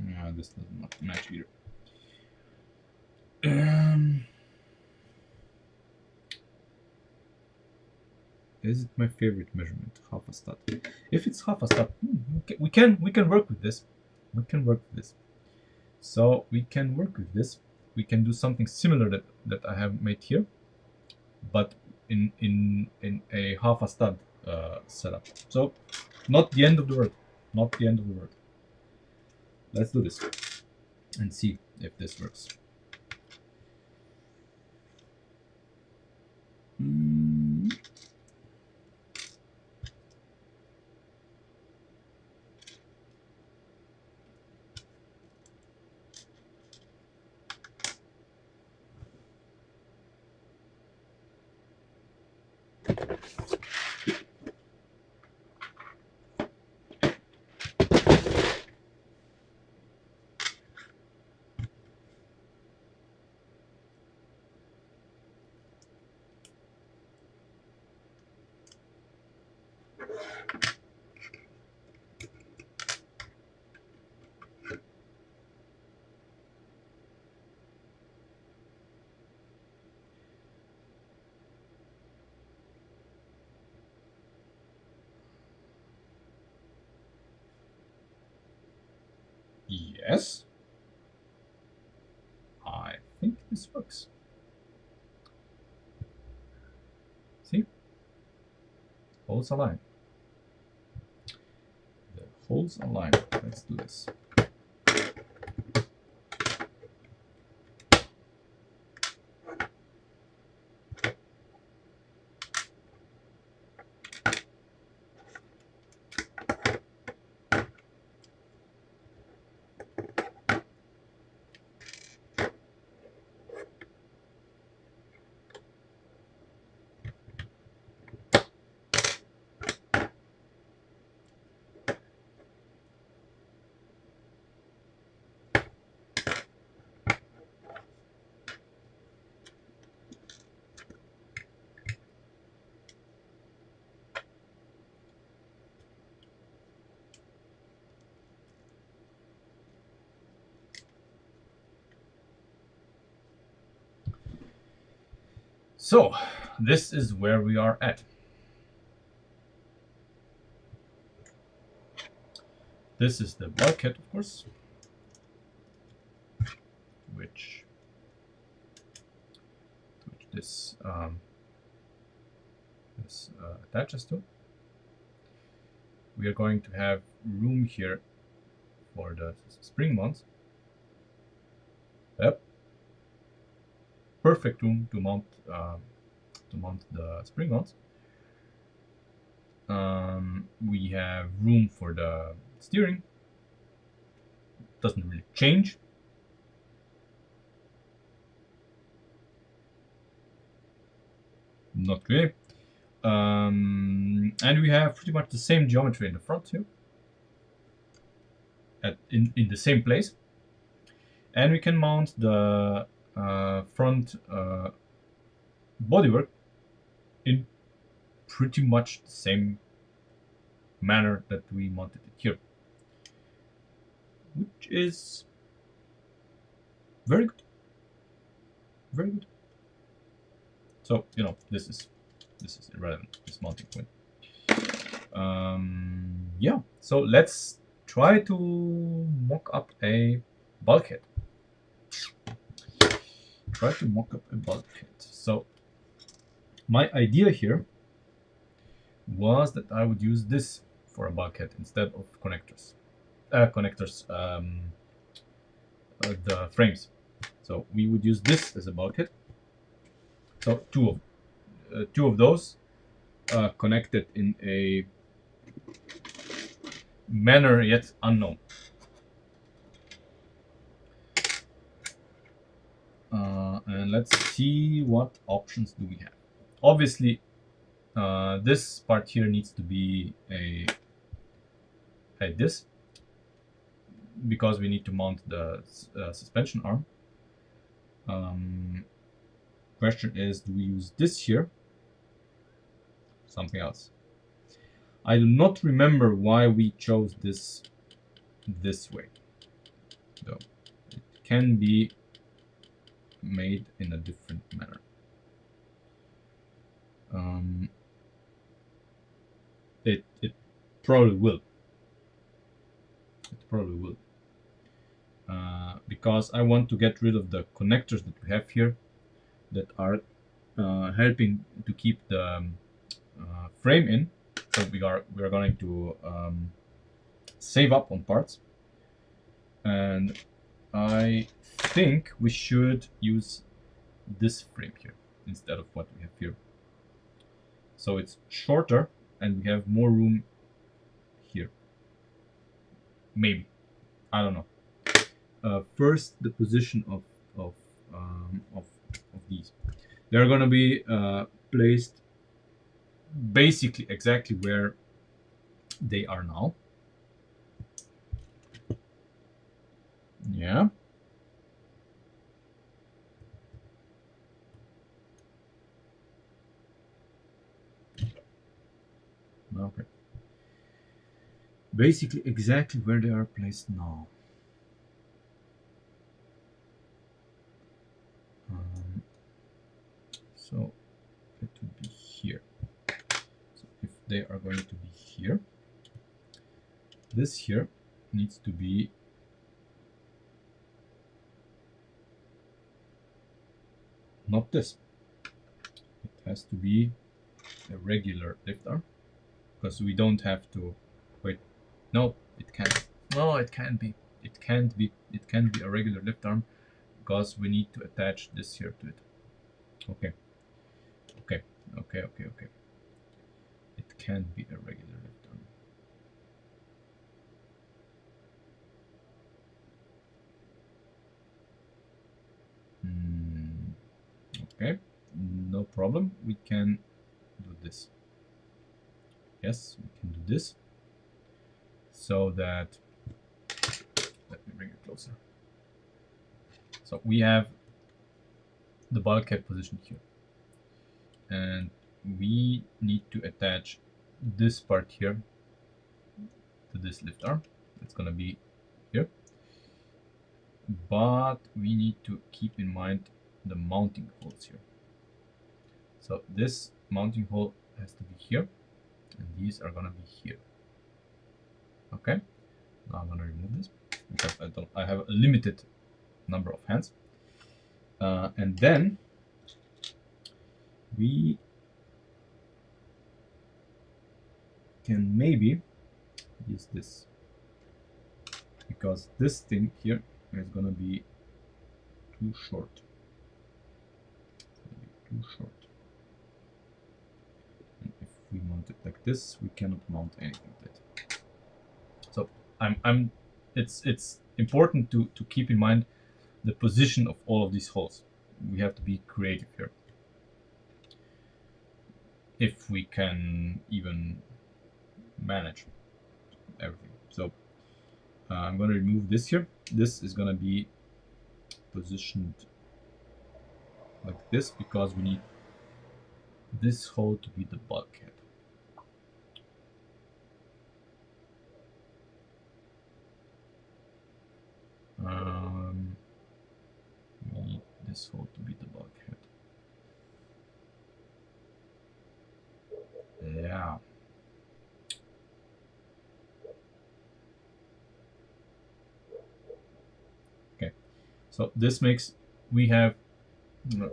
A: Yeah, this does not match either. Is it my favorite measurement? Half a stud. If it's half a stud, we can work with this. We can work with this. So we can work with this. We can do something similar that I have made here, but in a half a stud setup. So not the end of the world. Not the end of the world. Let's do this and see if this works. Yes. I think this works. See? Holes align. The holes align. Let's do this. So this is where we are at. This is the bulkhead, of course, which this attaches to. We are going to have room here for the spring mounts. Yep, perfect room to mount the spring mounts. We have room for the steering. Doesn't really change. Not really. And we have pretty much the same geometry in the front here, in the same place. And we can mount the front bodywork in pretty much the same manner that we mounted it here, which is very good. Very good. So, you know, this is irrelevant, this mounting point. Yeah, so let's try to mock up a bulkhead. try to mock up a bulkhead. So my idea here was that I would use this for a bulkhead instead of connectors. The frames. So we would use this as a bulkhead. So two of those connected in a manner yet unknown. And let's see what options do we have. Obviously, this part here needs to be like this, because we need to mount the suspension arm. Question is, do we use this here? Something else. I do not remember why we chose this way, though. It can be made in a different manner. It probably will. It probably will. Because I want to get rid of the connectors that we have here that are helping to keep the frame in. So we are going to save up on parts, and I think we should use this frame here instead of what we have here. So it's shorter and we have more room here. Maybe, I don't know. First, the position of these. They're gonna be placed basically exactly where they are now. Yeah. Okay. Basically exactly where they are placed now. So it would be here. So if they are going to be here, this here needs to be not this. It has to be a regular lift arm, because we don't have to wait. No, it can't. No, it can't be. It can't be. It can't be a regular lift arm, because we need to attach this here to it. Okay. Okay. Okay. Okay. Okay. It can't be a regular lift arm. Okay. No problem. We can do this. Yes, we can do this. So that, let me bring it closer. So we have the bulkhead position here, and we need to attach this part here to this lift arm. It's gonna be here, but we need to keep in mind the mounting holes here. So this mounting hole has to be here, and these are gonna be here. Okay, now I'm gonna remove this because I have a limited number of hands, and then we can maybe use this, because this thing here is gonna be too short. It's gonna be too short. And if we mount it like this, we cannot mount anything with it. So it's important to keep in mind the position of all of these holes. We have to be creative here, if we can even manage everything. So I'm going to remove this here. This is going to be positioned like this, because we need this hole to be the bulkhead. We need this hole to be the bulkhead. Yeah. Okay. So this makes, we have No.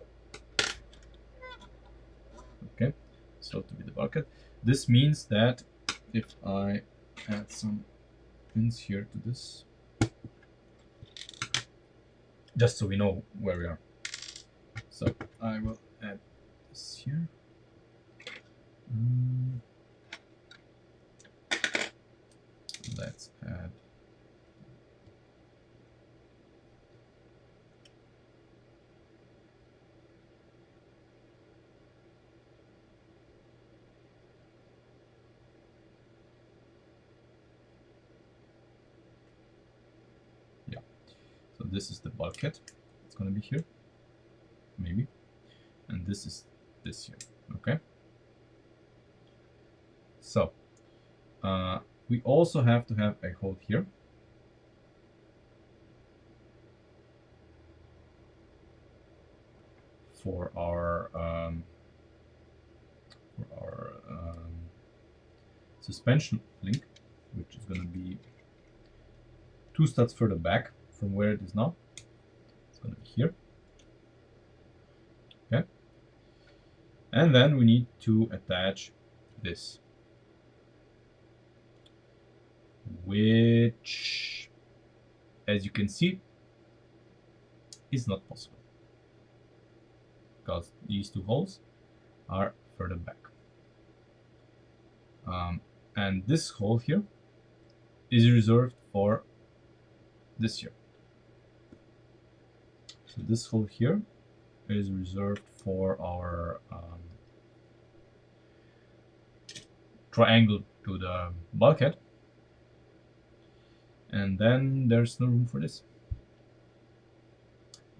A: Okay, so to be the bulkhead. This means that if I add some pins here to this, just so we know where we are. So I will add this here. Let's add so this is the bulkhead. It's gonna be here, maybe, and this is this here. Okay. So we also have to have a hole here. For our suspension link, which is going to be 2 studs further back from where it is now. It's going to be here. Okay. And then we need to attach this, which, as you can see, is not possible because these 2 holes are further back. And this hole here is reserved for this here. So this hole here is reserved for our triangle to the bulkhead, and then there's no room for this.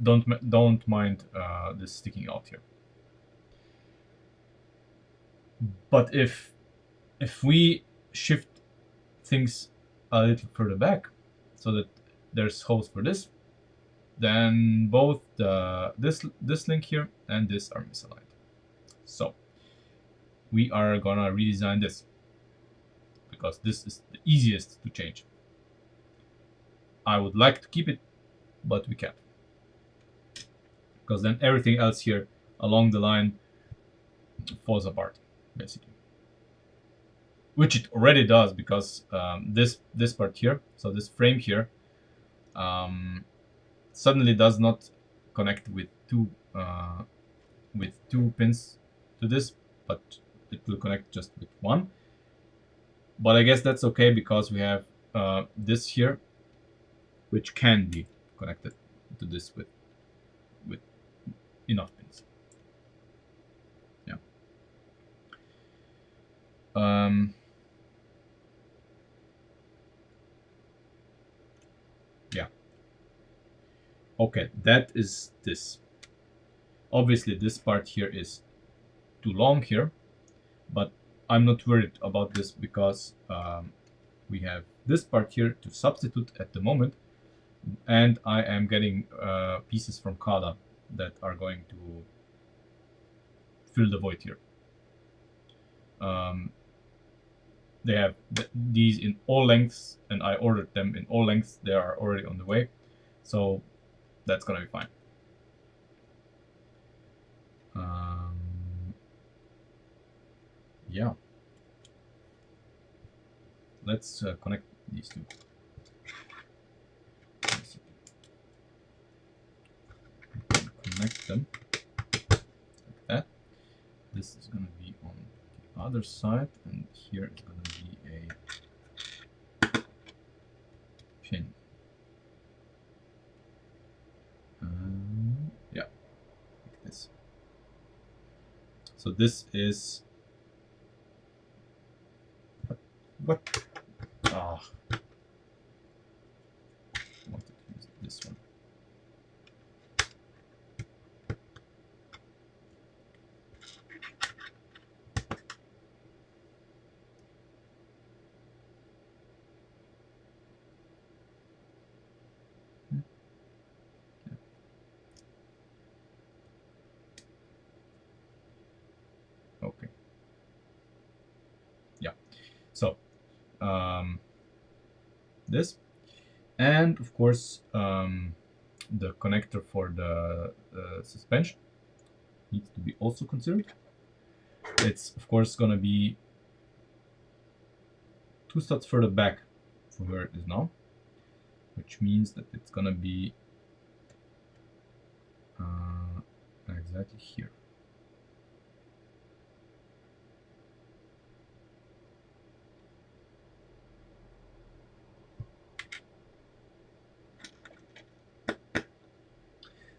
A: Don't mind this sticking out here. But if we shift things a little further back so that there's holes for this, then both this link here and this are misaligned. So we are gonna redesign this because this is the easiest to change. I would like to keep it, but we can't, because then everything else here along the line falls apart, basically. Which it already does, because this part here, so this frame here, suddenly does not connect with two pins to this, but it will connect just with one. But I guess that's okay because we have this here, which can be connected to this with enough pins. Yeah. Yeah. Okay, that is this. Obviously, this part here is too long here, but I'm not worried about this because we have this part here to substitute at the moment, and I am getting pieces from Kada that are going to fill the void here. They have these in all lengths, and I ordered them in all lengths. They are already on the way, so that's gonna be fine. Yeah. Let's connect these two. Connect them like that. This is going to be on the other side, and here is going to be a pin. Yeah, like this. So this is what? Ah, I wanted to use this one. Okay. Yeah. So this, and of course the connector for the suspension. needs to be also considered. It's of course gonna be 2 studs further back from where it is now, which means that it's gonna be exactly here.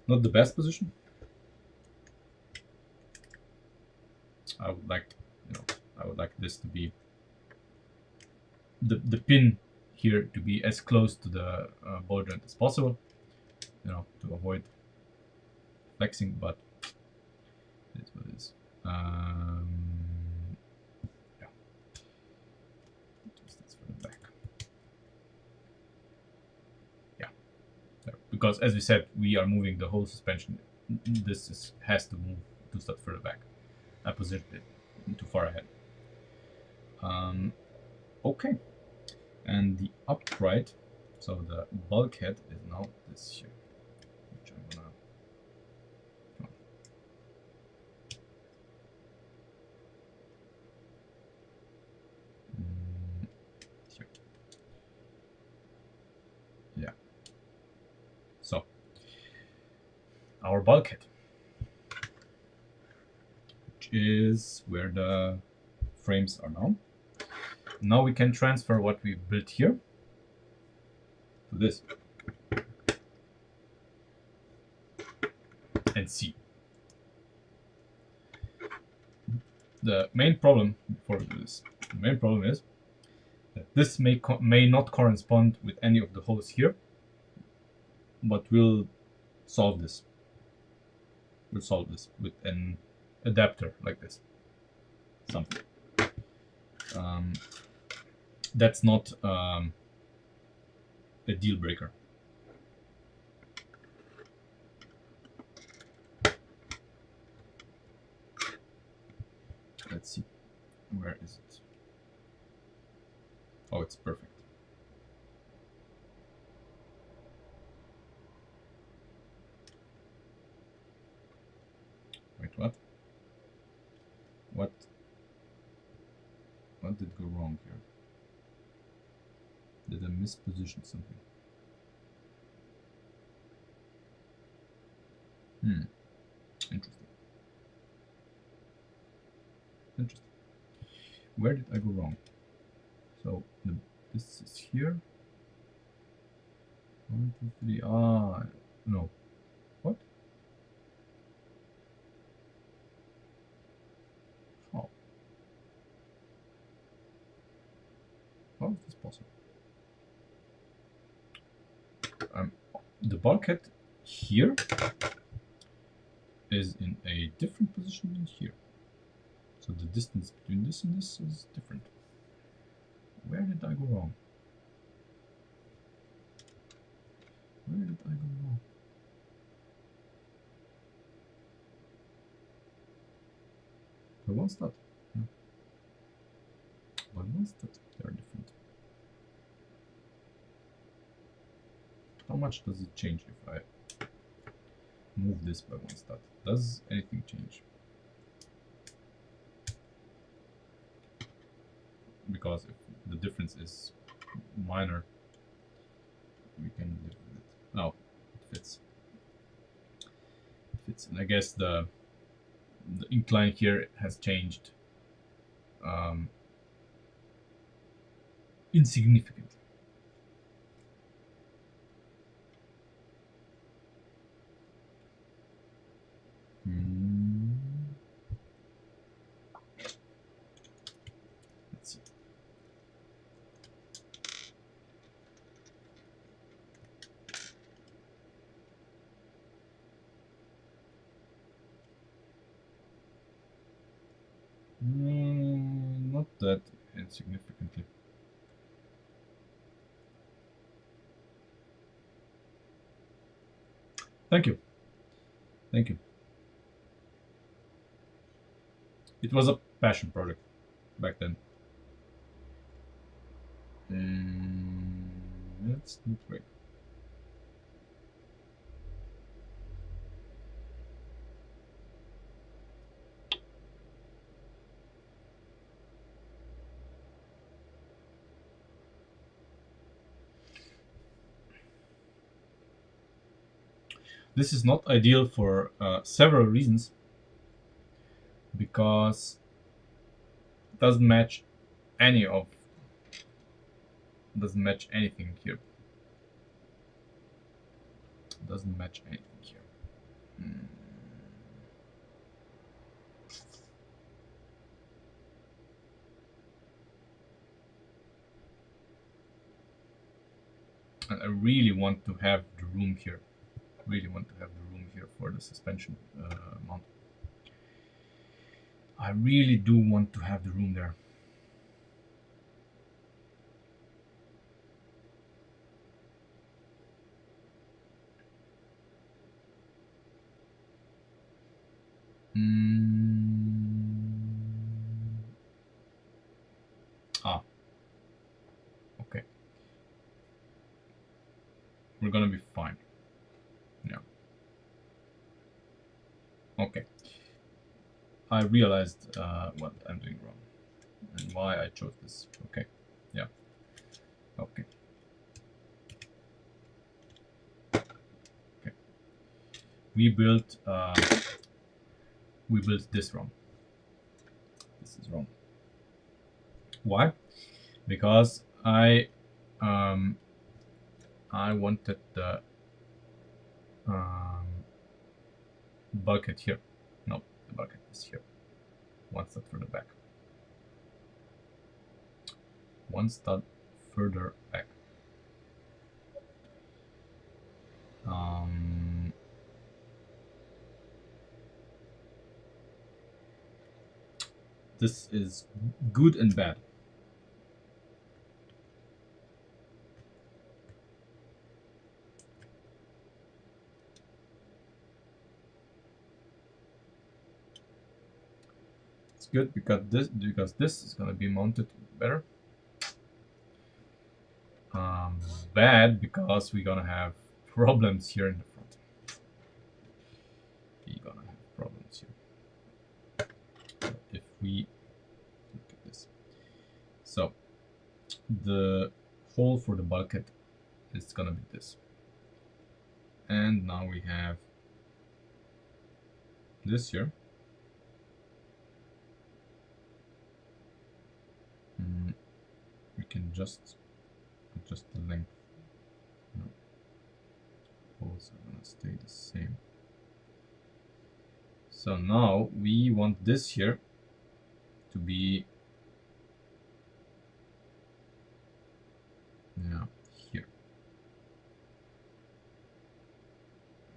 A: Not the best position. I would like, I would like this to be the pin here to be as close to the ball joint as possible, to avoid flexing, but it's what it is. Yeah. That's for the back. Yeah. Because as we said, we are moving the whole suspension. This has to move 2 studs further back. I positioned it too far ahead. Okay. And the upright, so the bulkhead is now this here, which I'm gonna here. Yeah. So our bulkhead, which is where the frames are now. Now we can transfer what we built here to this and see. The main problem before we do this, the main problem is that this may not correspond with any of the holes here, but we'll solve this. We'll solve this with an adapter like this. Something. That's not a deal breaker. Let's see. Where is it? Oh, it's perfect. Wait, what? What did go wrong here? Did I misposition something? Interesting. Interesting. Where did I go wrong? So this is here. 1, 2, 3. Ah, no. What? How? How is this possible? The bulkhead here is in a different position than here. So the distance between this and this is different. Where did I go wrong? Where did I go wrong? By 1 stud. Yeah. By 1 stud, they are different. How much does it change if I move this by 1 stud? Does anything change? Because if the difference is minor, we can live with it. No, it fits. It fits, and I guess the incline here has changed insignificantly. Let's see. Not that insignificantly. Thank you. Thank you. It was a passion project back then. That's not great. This is not ideal for several reasons, because it doesn't match anything here. Doesn't match anything here. And I really want to have the room here. For the suspension mount. I really do want to have the room there. Okay. We're gonna be fine. Yeah. Okay. I realized what I'm doing wrong and why I chose this. Okay. Yeah. Okay. Okay. We built this wrong. This is wrong. Why? Because I wanted the bulkhead here. No, the bulkhead is here. One step further back. One step further back. This is good and bad. It's good because this is gonna be mounted better. Bad because we're gonna have problems here in the front. We're gonna have problems here. If we look at this, so the hole for the bulkhead is gonna be this, and now we have this here. We can just adjust the length. No. Holes are gonna stay the same. So now we want this here to be here.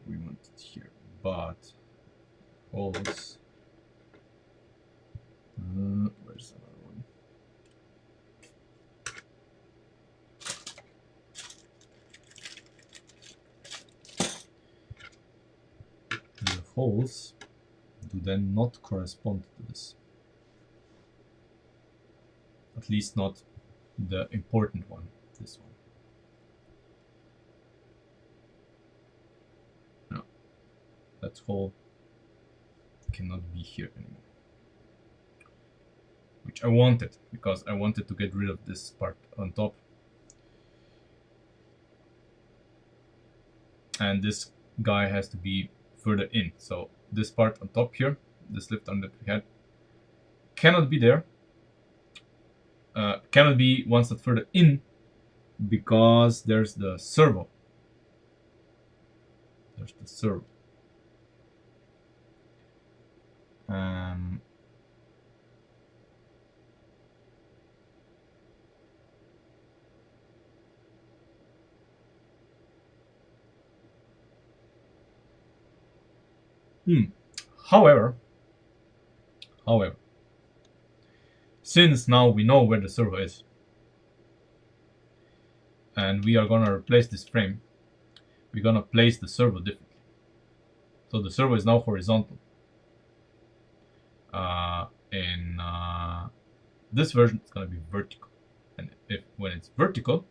A: We want it here, but holes. Where's the other one? The holes do then not correspond to this. At least not the important one, this one. No, that hole cannot be here anymore. Which I wanted, because I wanted to get rid of this part on top. And this guy has to be further in. So this part on top here, this lift on the head, cannot be there. Cannot be one step further in, because there's the servo. There's the servo. However, since now we know where the servo is, and we are gonna replace this frame, we're gonna place the servo differently. So the servo is now horizontal. In this version, it's gonna be vertical, and when it's vertical,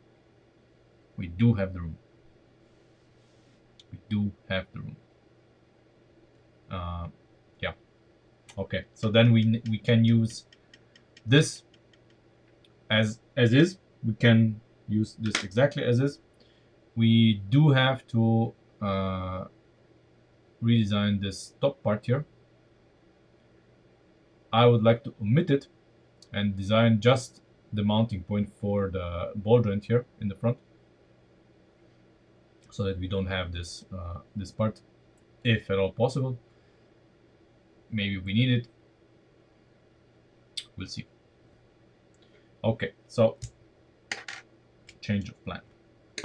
A: we do have the room. We do have the room. Yeah. Okay. So then we can use this as is. We can use this exactly as is. We do have to redesign this top part here. I would like to omit it and design just the mounting point for the ball joint here in the front, so that we don't have this this part, if at all possible. Maybe we need it. We'll see. Okay, so change of plan.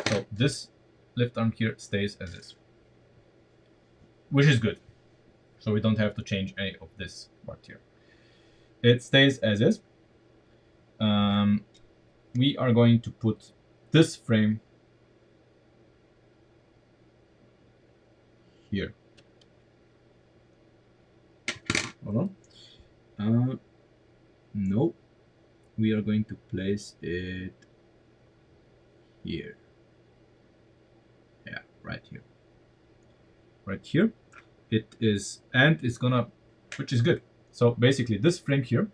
A: So this lift arm here stays as is, which is good. So we don't have to change any of this part here. It stays as is. We are going to put this frame here. Hold on. No, we are going to place it here. Yeah, right here. Right here. It is, and it's gonna, which is good. So basically, this frame here,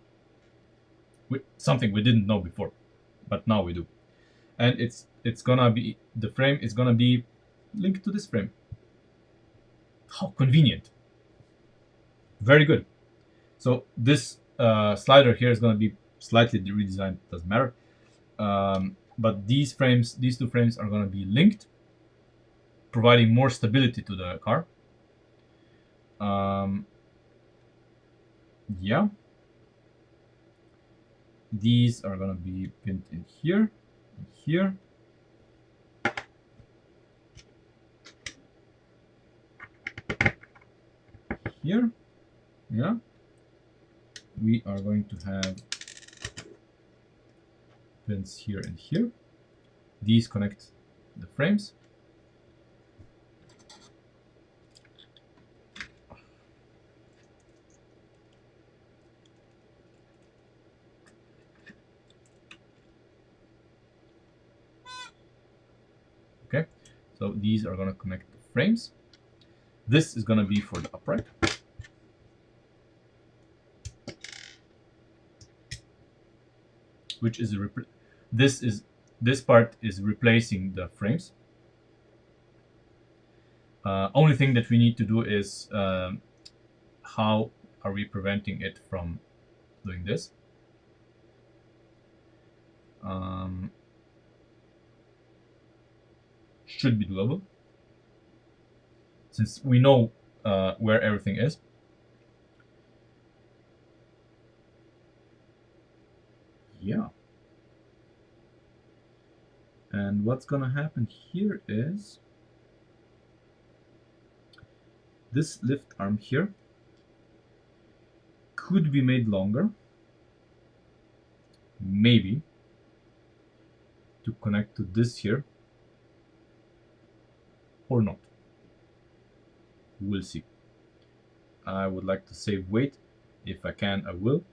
A: something we didn't know before, but now we do. And it's gonna be, the frame is gonna be linked to this frame. How convenient. Very good. So this slider here is gonna be slightly redesigned, doesn't matter. But these two frames are gonna be linked, providing more stability to the car. Yeah. These are gonna be pinned in here, and here. Here. Yeah. We are going to have pins here and here. These connect the frames. Okay, so these are going to connect the frames. This is going to be for the upright. Which is this part is replacing the frames. Only thing that we need to do is how are we preventing it from doing this? Should be doable, since we know where everything is. Yeah. And what's gonna happen here is this lift arm here could be made longer, maybe, to connect to this here, or not. We'll see. I would like to save weight. If I can, I will.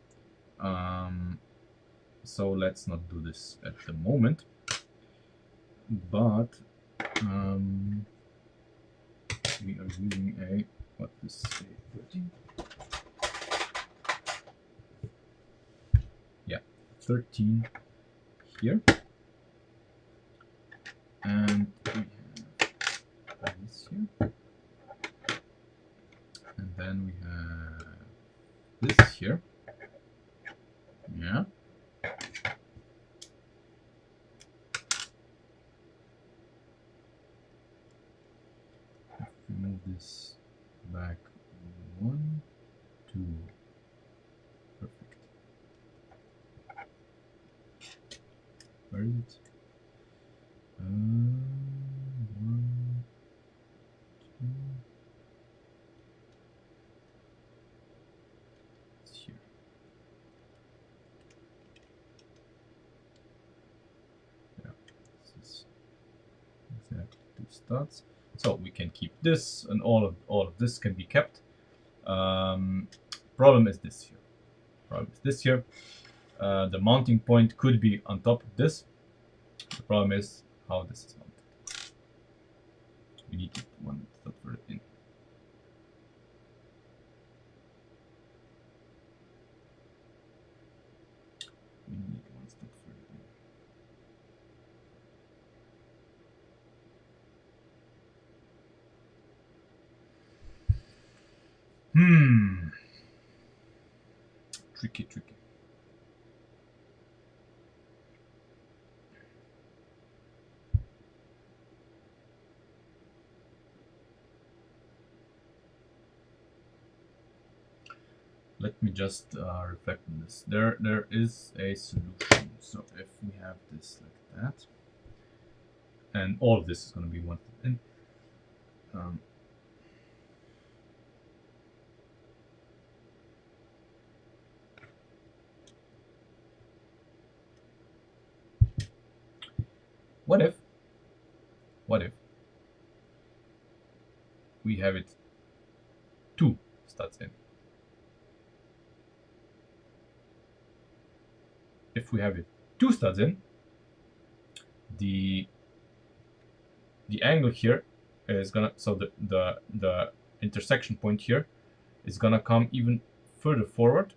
A: So let's not do this at the moment. But we are using a, what is a 13? Yeah, 13 here. And we have this here. And then we have this here. Yeah. Move this back 1, 2. Perfect. Where is it? 1, 2. It's here. Yeah, this is exactly 2 studs. So we can keep this, and all of this can be kept. Problem is this here. The mounting point could be on top of this. The problem is how this is mounted. We need one step further in. We need one step further in. Tricky, tricky. Let me just reflect on this. There is a solution. So if we have this like that, and all of this is going to be one in. What if we have it two studs in? If we have it two studs in, the angle here is gonna, so the intersection point here is gonna come even further forward.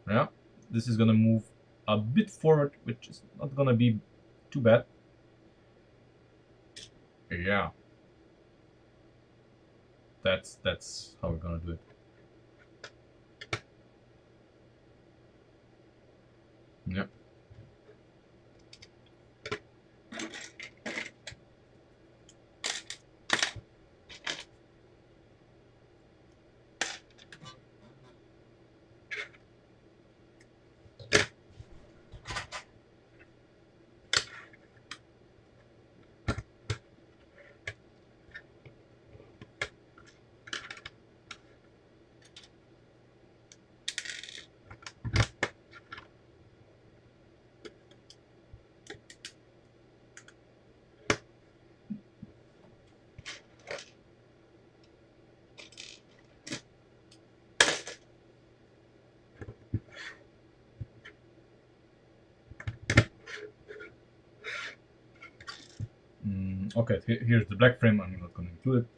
A: Yeah, this is gonna move a bit forward, which is not gonna be too bad. Yeah, that's how we're gonna do it. Yeah. Okay, here's the black frame. I'm not going to include it.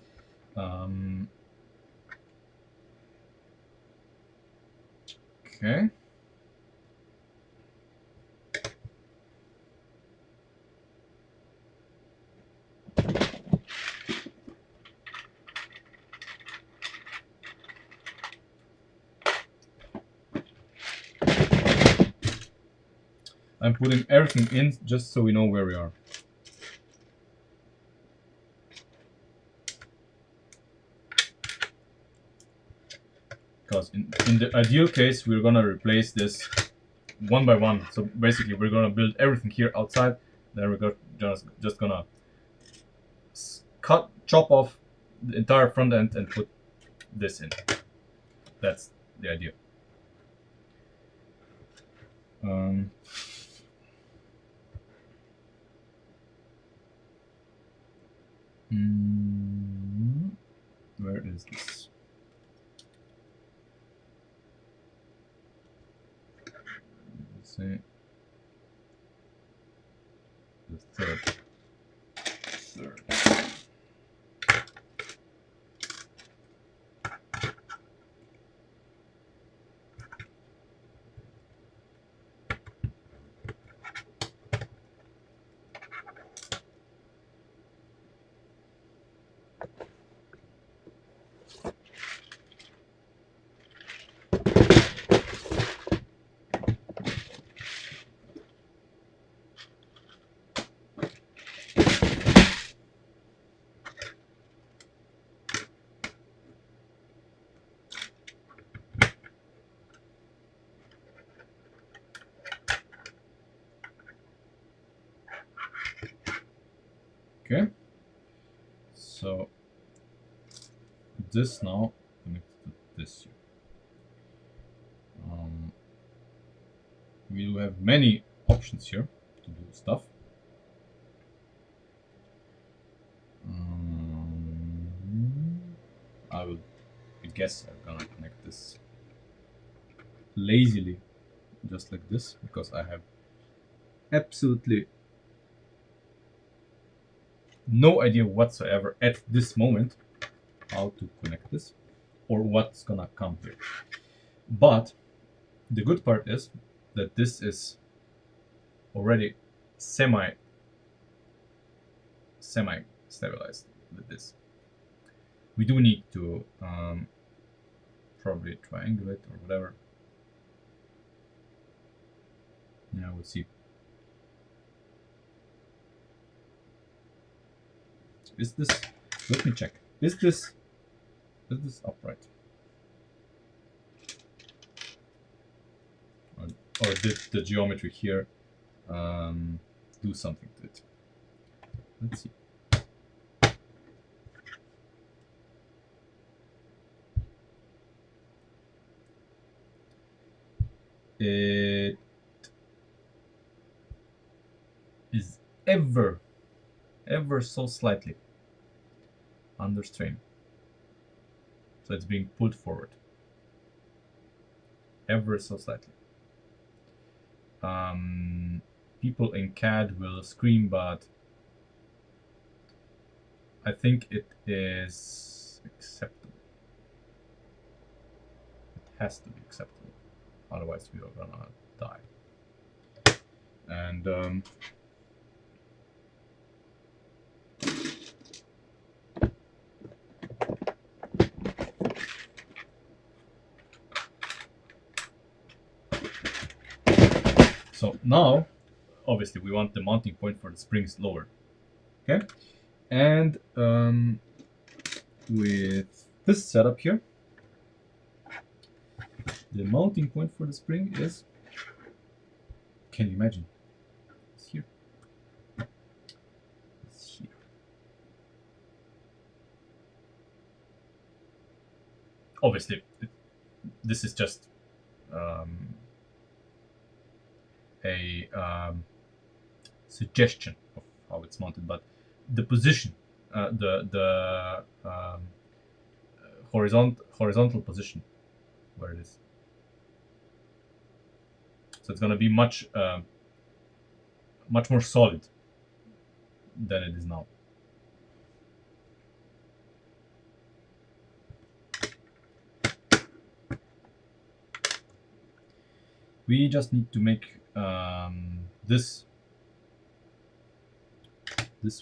A: Okay. I'm putting everything in just so we know where we are. Because in the ideal case, we're gonna replace this one by one. So basically, we're gonna build everything here outside. Then we're just gonna chop off the entire front end and put this in. That's the idea. Where is this? Let's say the third. Okay, so this now connected to this here. We will have many options here to do stuff. I guess I'm gonna connect this lazily, just like this, because I have absolutely no idea whatsoever at this moment how to connect this or what's gonna come here. But the good part is that this is already semi stabilized with this. We do need to probably triangulate or whatever. Yeah, we'll see. Is this? Let me check. Is this upright? Or did the geometry here do something to it? Let's see. It is ever so slightly under strain. So it's being pulled forward. Ever so slightly. People in CAD will scream, but I think it is acceptable. It has to be acceptable. Otherwise we are gonna die. And so now, obviously, we want the mounting point for the springs lower. Okay, and with this setup here, the mounting point for the spring is, can you imagine? It's here. It's here. Obviously, this is just a suggestion of how it's mounted, but the position, the horizontal position, where it is. So it's going to be much more solid than it is now. We just need to make this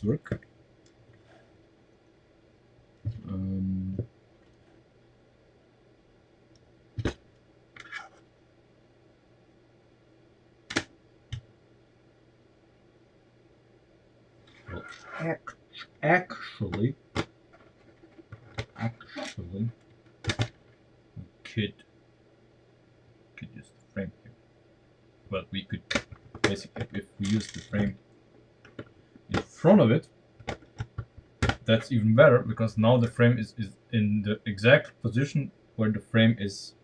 A: work. Well, actually, we could use the frame here. Well, we could basically, if we use the frame in front of it, that's even better, because now the frame is in the exact position where the frame is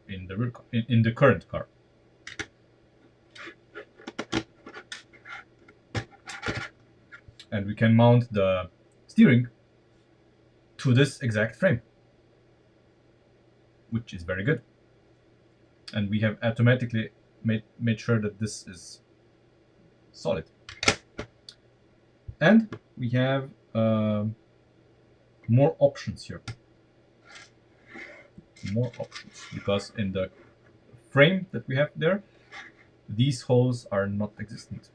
A: in the current car. And we can mount the steering to this exact frame, which is very good. And we have automatically made sure that this is solid. And we have more options here. More options, because in the frame that we have there, these holes are not existent.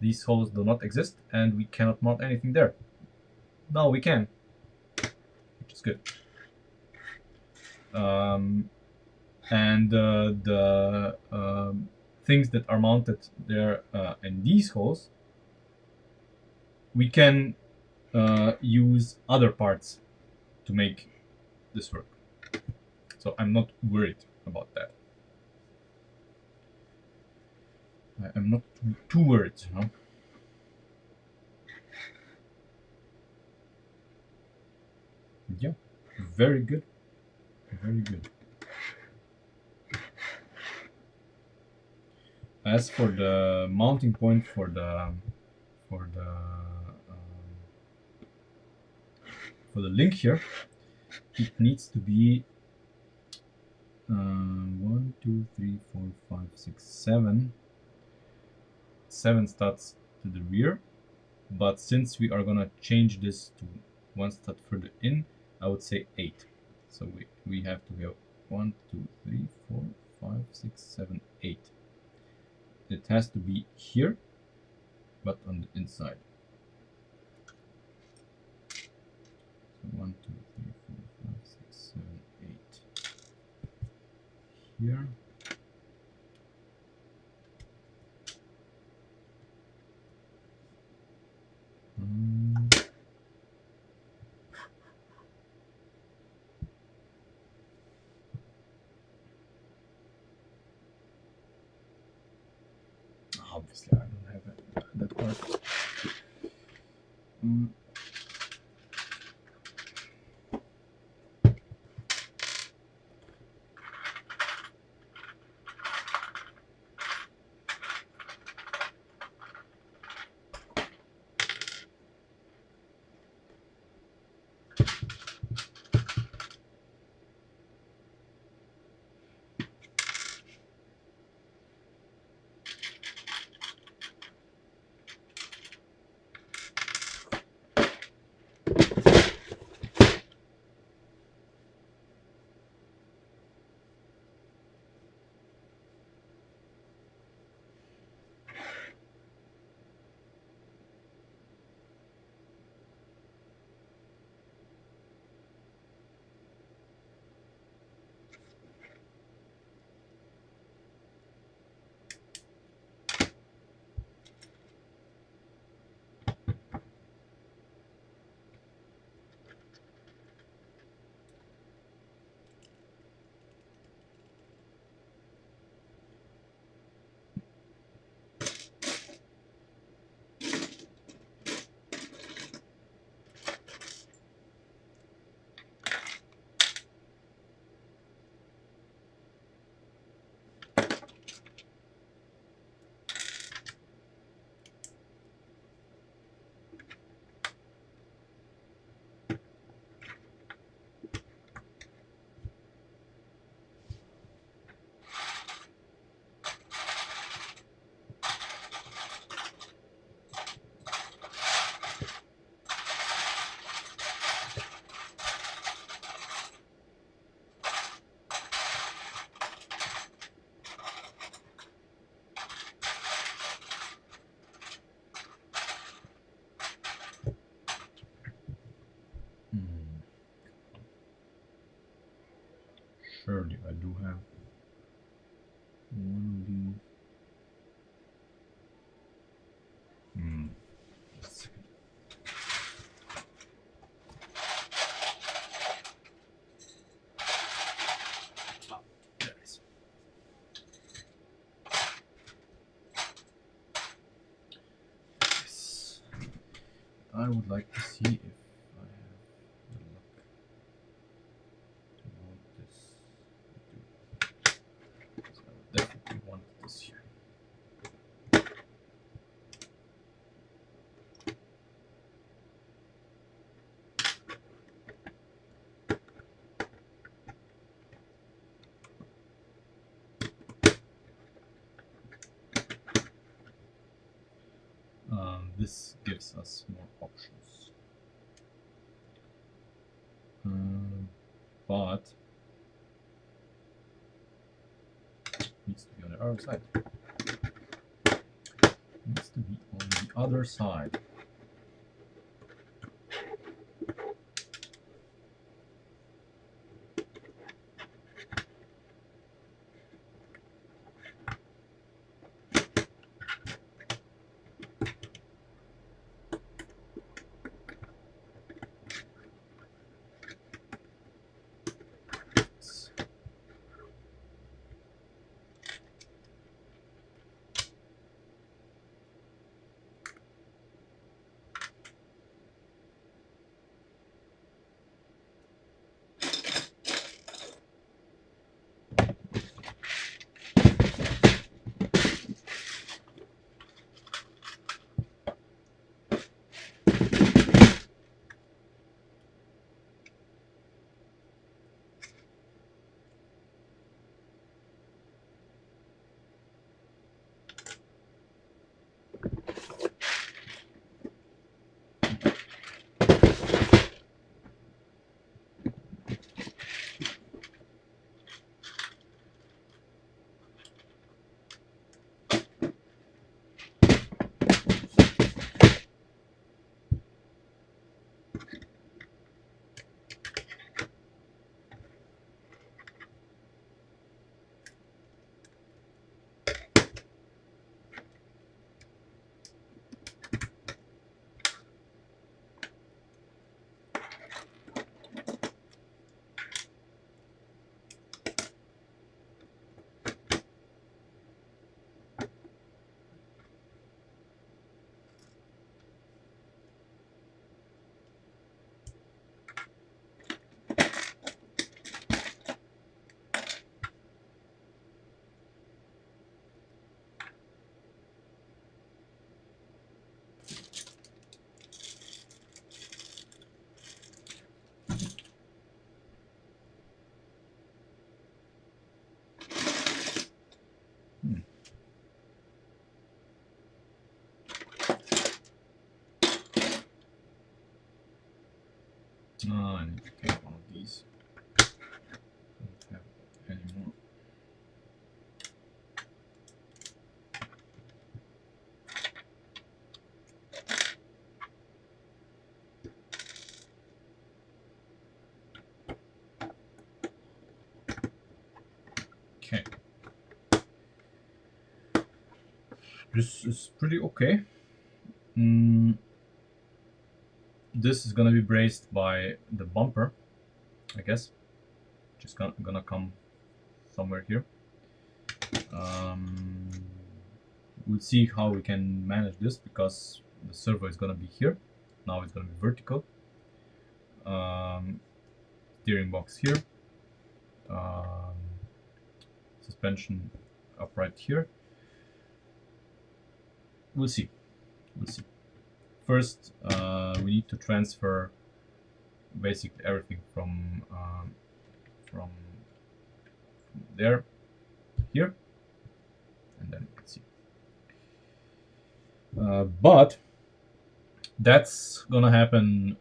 A: These holes do not exist, and we cannot mount anything there. Now we can, which is good. And the things that are mounted there in these holes, we can use other parts to make this work. So I'm not worried about that. I'm not too worried, you know? Yeah, very good. Very good. As for the mounting point for the link here, it needs to be 1, 2, 3, 4, 5, 6, 7. 7 studs to the rear, but since we are gonna change this to 1 stud further in, I would say 8. So we have to go 1, 2, 3, 4, 5, 6, 7, 8. It has to be here, but on the inside. 1, 2, 3, 4, 5, 6, 7, 8 here. Obviously, I don't have that part. Surely I do have one of these. There it is. Yes. I would like to see if I have the luck to mount this. So I would definitely want this here. This gives us more options, but needs to be on the other side. Needs to be on the other side. I need to take one of these. Don't have any more. Okay. This is pretty okay. This is gonna be braced by the bumper, I guess. Just gonna come somewhere here. We'll see how we can manage this because the servo is gonna be here. Now it's gonna be vertical. Steering box here. Suspension upright here. We'll see. We'll see. First, we need to transfer basically everything from there here, and then we can see. But that's gonna happen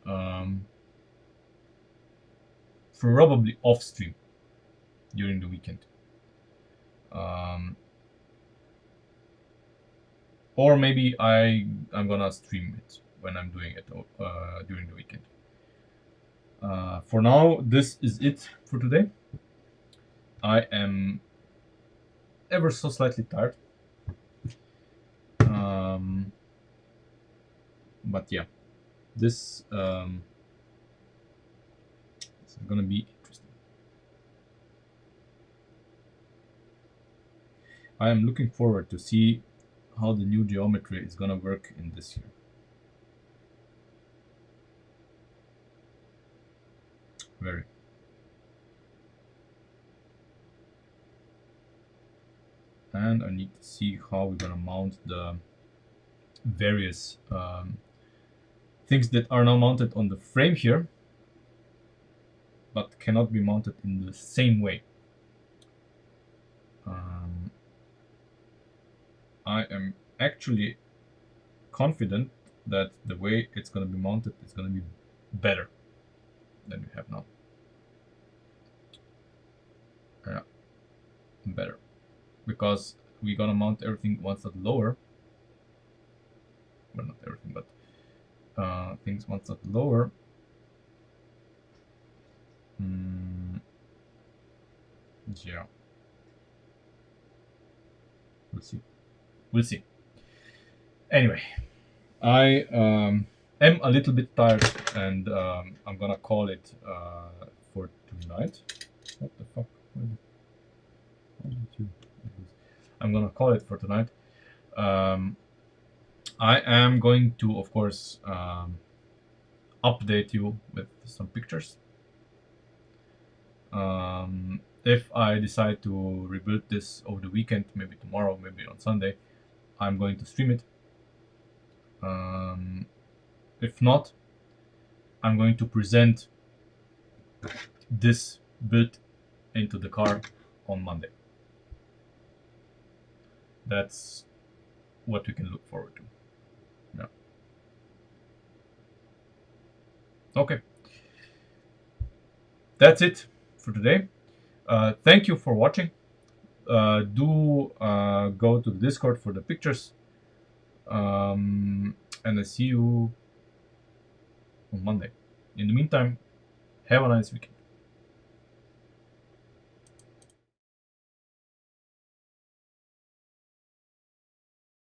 A: probably off stream during the weekend. Or maybe I'm gonna stream it when I'm doing it during the weekend. For now, this is it for today. I am ever so slightly tired. But yeah, this is gonna be interesting. I am looking forward to see how the new geometry is gonna work in this year. Very. And I need to see how we're gonna mount the various things that are now mounted on the frame here, but cannot be mounted in the same way. I am actually confident that the way it's going to be mounted is going to be better than we have now. Yeah, better. Because we're going to mount everything one step lower. Well, not everything, but things one step lower. Yeah. We'll see. We'll see. Anyway, I am a little bit tired, and I'm gonna call it for tonight. What the fuck? I'm gonna call it for tonight. I am going to, of course, update you with some pictures. If I decide to rebuild this over the weekend, maybe tomorrow, maybe on Sunday, I'm going to stream it. If not, I'm going to present this build into the car on Monday. That's what we can look forward to. Yeah. Okay. That's it for today. Thank you for watching. Do go to the Discord for the pictures. And I see you on Monday. In the meantime, have a nice weekend.